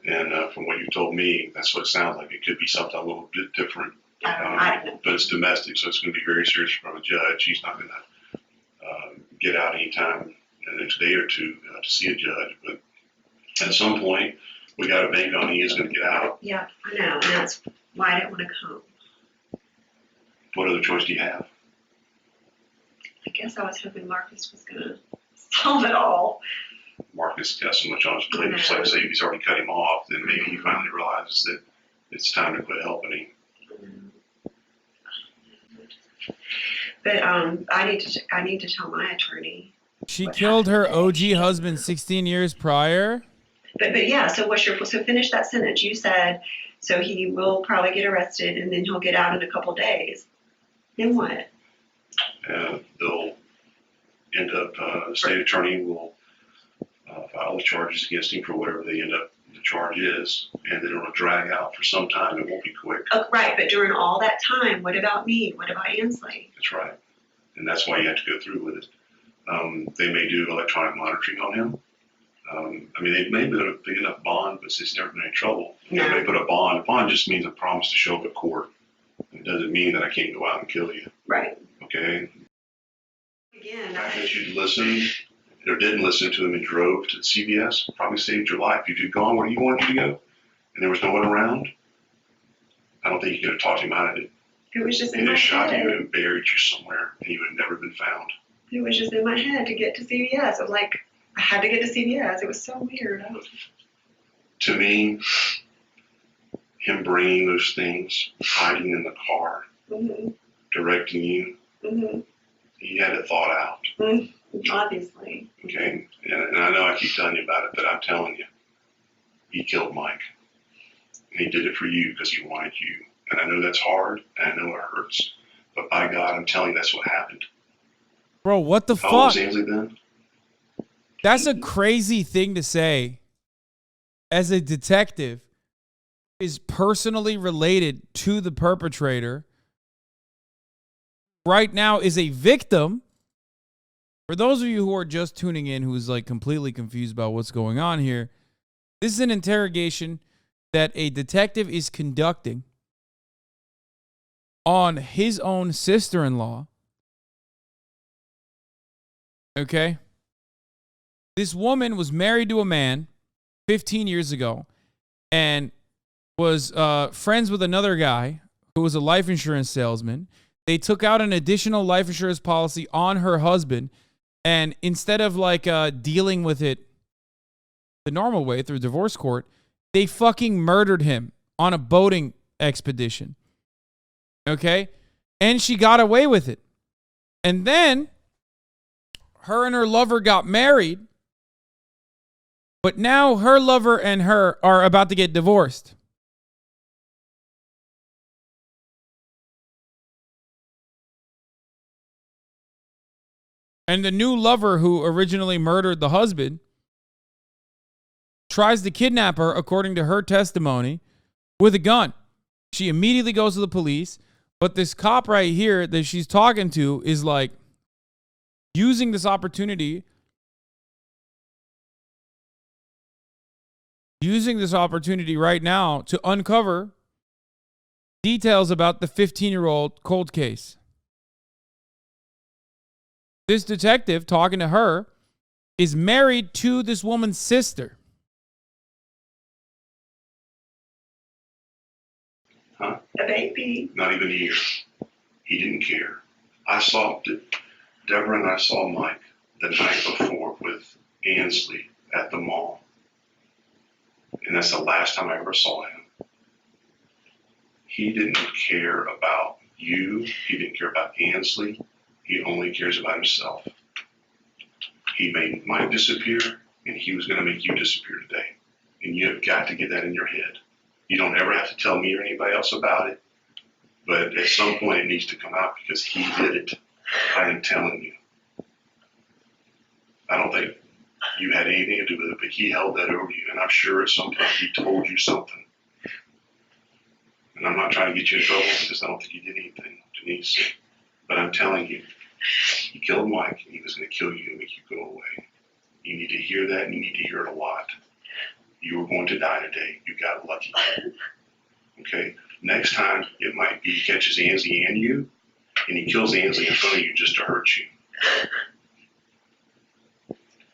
and from what you told me, that's what it sounds like. It could be something a little bit different. I don't know. But it's domestic, so it's going to be very serious from a judge. He's not going to get out anytime in the next day or two to see a judge. But at some point, we got to bank on he is going to get out. Yeah, I know. And that's why I didn't want to come. What other choice do you have? I guess I was hoping Marcus was going to solve it all. Marcus got so much on his plate. Just like I say, if he's already cut him off, then maybe he finally realizes that it's time to quit helping him. But I need to tell my attorney. She killed her OG husband 16 years prior. But yeah, so finish that sentence. You said so he will probably get arrested and then he'll get out in a couple days. Then what? They'll end up. The state attorney will file the charges against him for whatever they end up the charge is, and then it'll drag out for some time. It won't be quick. Oh, right, but during all that time, what about me? What about Ansley? That's right, and that's why you have to go through with it. They may do electronic monitoring on him. I mean, they may put a big enough bond, but since he's never been in trouble, No. they may put a bond. A bond just means a promise to show up at court. It doesn't mean that I can't go out and kill you. Right. Okay. Again, The fact that you listened or didn't listen to him and drove to the CVS probably saved your life. If you'd gone where you wanted to go and there was no one around, I don't think you could have talked him out of it. It was just in And my they shot head. you and buried you somewhere, and you would have never been found. It was just in my head to get to CVS. I was like, I had to get to CVS. It was so weird. To me, him bringing those things, hiding in the car, Mm-hmm. directing you, Mm-hmm. he had it thought out. Mm-hmm. Obviously. Okay, and I know I keep telling you about it, but I'm telling you, he killed Mike. And he did it for you because he wanted you. And I know that's hard, and I know it hurts. But by God, I'm telling you, that's what happened. Bro, what the How old was fuck? Ainsley then? That's a crazy thing to say as a detective is personally related to the perpetrator. Right now is a victim. For those of you who are just tuning in, who's like completely confused about what's going on here, this is an interrogation that a detective is conducting on his own sister-in-law. Okay? This woman was married to a man 15 years ago and was friends with another guy who was a life insurance salesman. They took out an additional life insurance policy on her husband, and instead of like dealing with it the normal way through divorce court, they fucking murdered him on a boating expedition. Okay? And she got away with it. And then her and her lover got married, but now her lover and her are about to get divorced. And the new lover who originally murdered the husband tries to kidnap her, according to her testimony, with a gun. She immediately goes to the police, but this cop right here that she's talking to is like using this opportunity right now to uncover details about the 15-year-old cold case. This detective talking to her is married to this woman's sister. Huh? A baby. Not even a year. He didn't care. Deborah and I saw Mike the night before with Ansley at the mall. And that's the last time I ever saw him. He didn't care about you. He didn't care about Ansley. He only cares about himself. He made Mike disappear, and he was going to make you disappear today. And you have got to get that in your head. You don't ever have to tell me or anybody else about it, but at some point it needs to come out because he did it. I am telling you. I don't think you had anything to do with it, but he held that over you, and I'm sure at some point he told you something. And I'm not trying to get you in trouble because I don't think you did anything, Denise. But I'm telling you, he killed Mike, and he was going to kill you and make you go away. You need to hear that, and you need to hear it a lot. You were going to die today. You got lucky. Okay? Next time, it might be he catches Ansley and you, and he kills Ansley in front of you just to hurt you.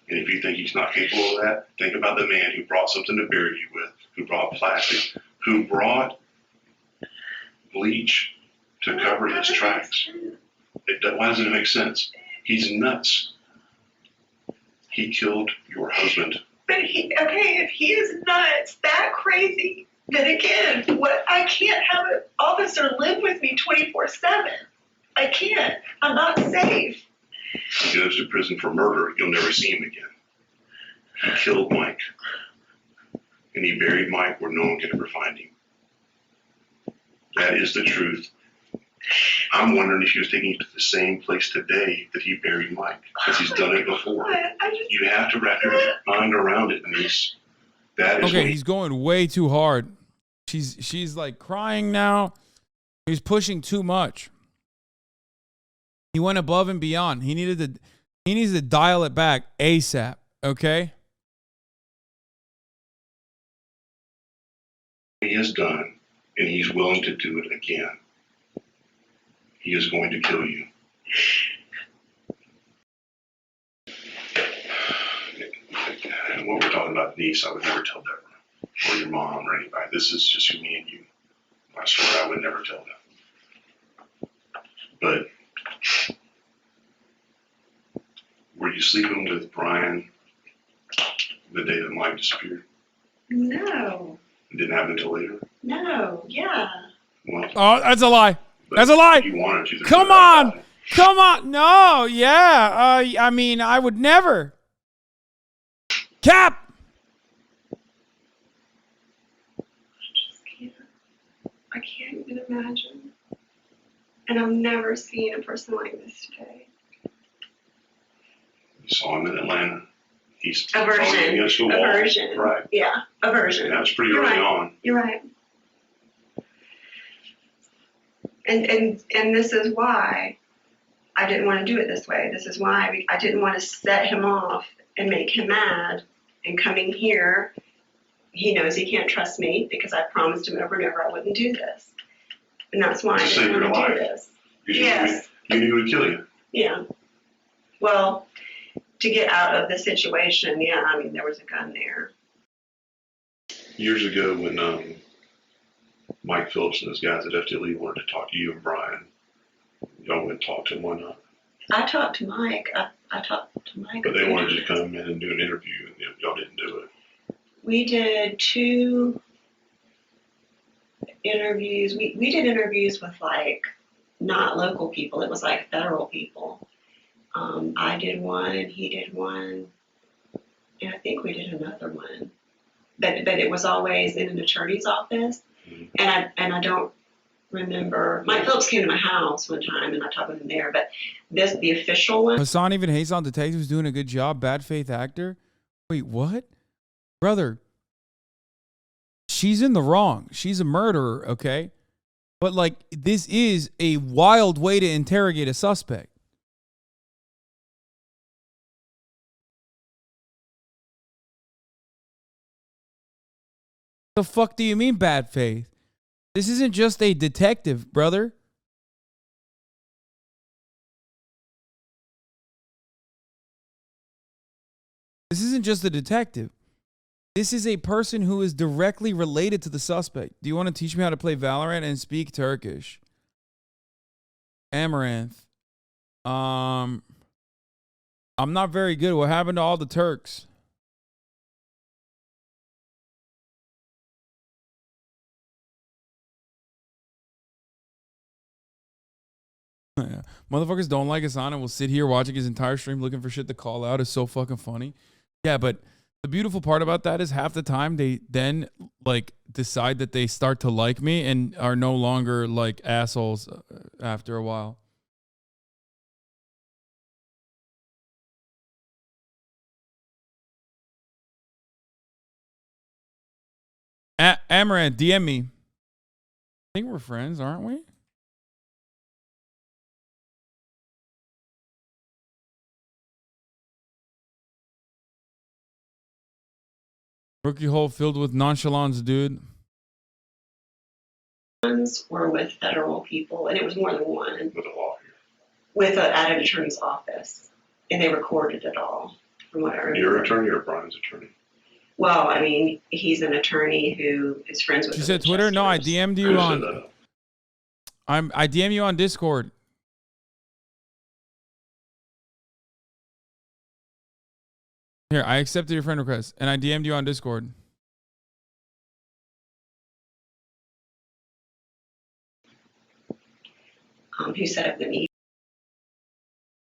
And if you think he's not capable of that, think about the man who brought something to bury you with, who brought plastic, who brought bleach to cover his tracks. Why doesn't it make sense? He's nuts. He killed your husband. But if he is nuts, that crazy, then again, I can't have an officer live with me 24/7. I can't. I'm not safe. If he goes to prison for murder, you'll never see him again. He killed Mike. And he buried Mike where no one can ever find him. That is the truth. I'm wondering if he was taking you to the same place today that he buried Mike, because he's done it before. You have to wrap your mind around it, Denise. That is Okay, he's going way too hard. She's like crying now. He's pushing too much. He went above and beyond. He needs to dial it back ASAP, okay? he has done, and he's willing to do it again. He is going to kill you. And what we're talking about, Denise, I would never tell Deborah or your mom or anybody. This is just me and you. I swear I would never tell them. But were you sleeping with Brian the day that Mike disappeared? No. It didn't happen until later? No. Yeah. Well, oh, that's a lie. That's a lie. You wanted to. Come on. Come on. No. Yeah. I mean, I would never. Cap. I can't even imagine. And I've never seen a person like this today. You saw him in Atlanta. He's Aversion. against the wall. Aversion. Right. Yeah, aversion. That was pretty You're early right. on. You're right. And this is why I didn't want to do it this way. This is why I didn't want to set him off and make him mad. And coming here, he knows he can't trust me because I promised him over and over I wouldn't do this. And that's why I To save didn't your want to do life. this. You Yes. knew he would kill you. Yeah. Well, to get out of the situation, yeah, I mean, there was a gun there. Years ago when Mike Phillips and his guys at FTLE wanted to talk to you and Brian, y'all went and talked to him, why not? I talked to Mike. I talked to Mike. But they wanted you to come in and do an interview, and y'all didn't do it. We did 2 interviews. We did interviews with like not local people. It was like federal people. I did one, he did one, and I think we did another one. But it was always in an attorney's office, and I don't remember. Mike Phillips came to my house one time, and I talked with him there. But the official one. Hasan even hates on detectives doing a good job. Bad faith actor. Wait, what? Brother, she's in the wrong. She's a murderer, okay? But like, this is a wild way to interrogate a suspect. The fuck do you mean bad faith? This isn't just a detective, brother. This isn't just a detective. This is a person who is directly related to the suspect. Do you want to teach me how to play Valorant and speak Turkish? Amouranth. I'm not very good. What happened to all the Turks? Yeah. Motherfuckers don't like Hasan and will sit here watching his entire stream looking for shit to call out. Is so fucking funny. Yeah, but the beautiful part about that is half the time they then like decide that they start to like me and are no longer like assholes after a while. Amouranth, DM me. I think we're friends, aren't we? Rookie hole filled with nonchalance, dude. Ones were with federal people, and it was more than one. With a lawyer. At an attorney's office, and they recorded it all. From what I remember. Your attorney or Brian's attorney? Well, I mean, he's an attorney who is friends with. She said Twitter. No, I DM'd you on. I DM you on Discord. Here, I accepted your friend request, and I DM'd you on Discord. Who set up the meeting.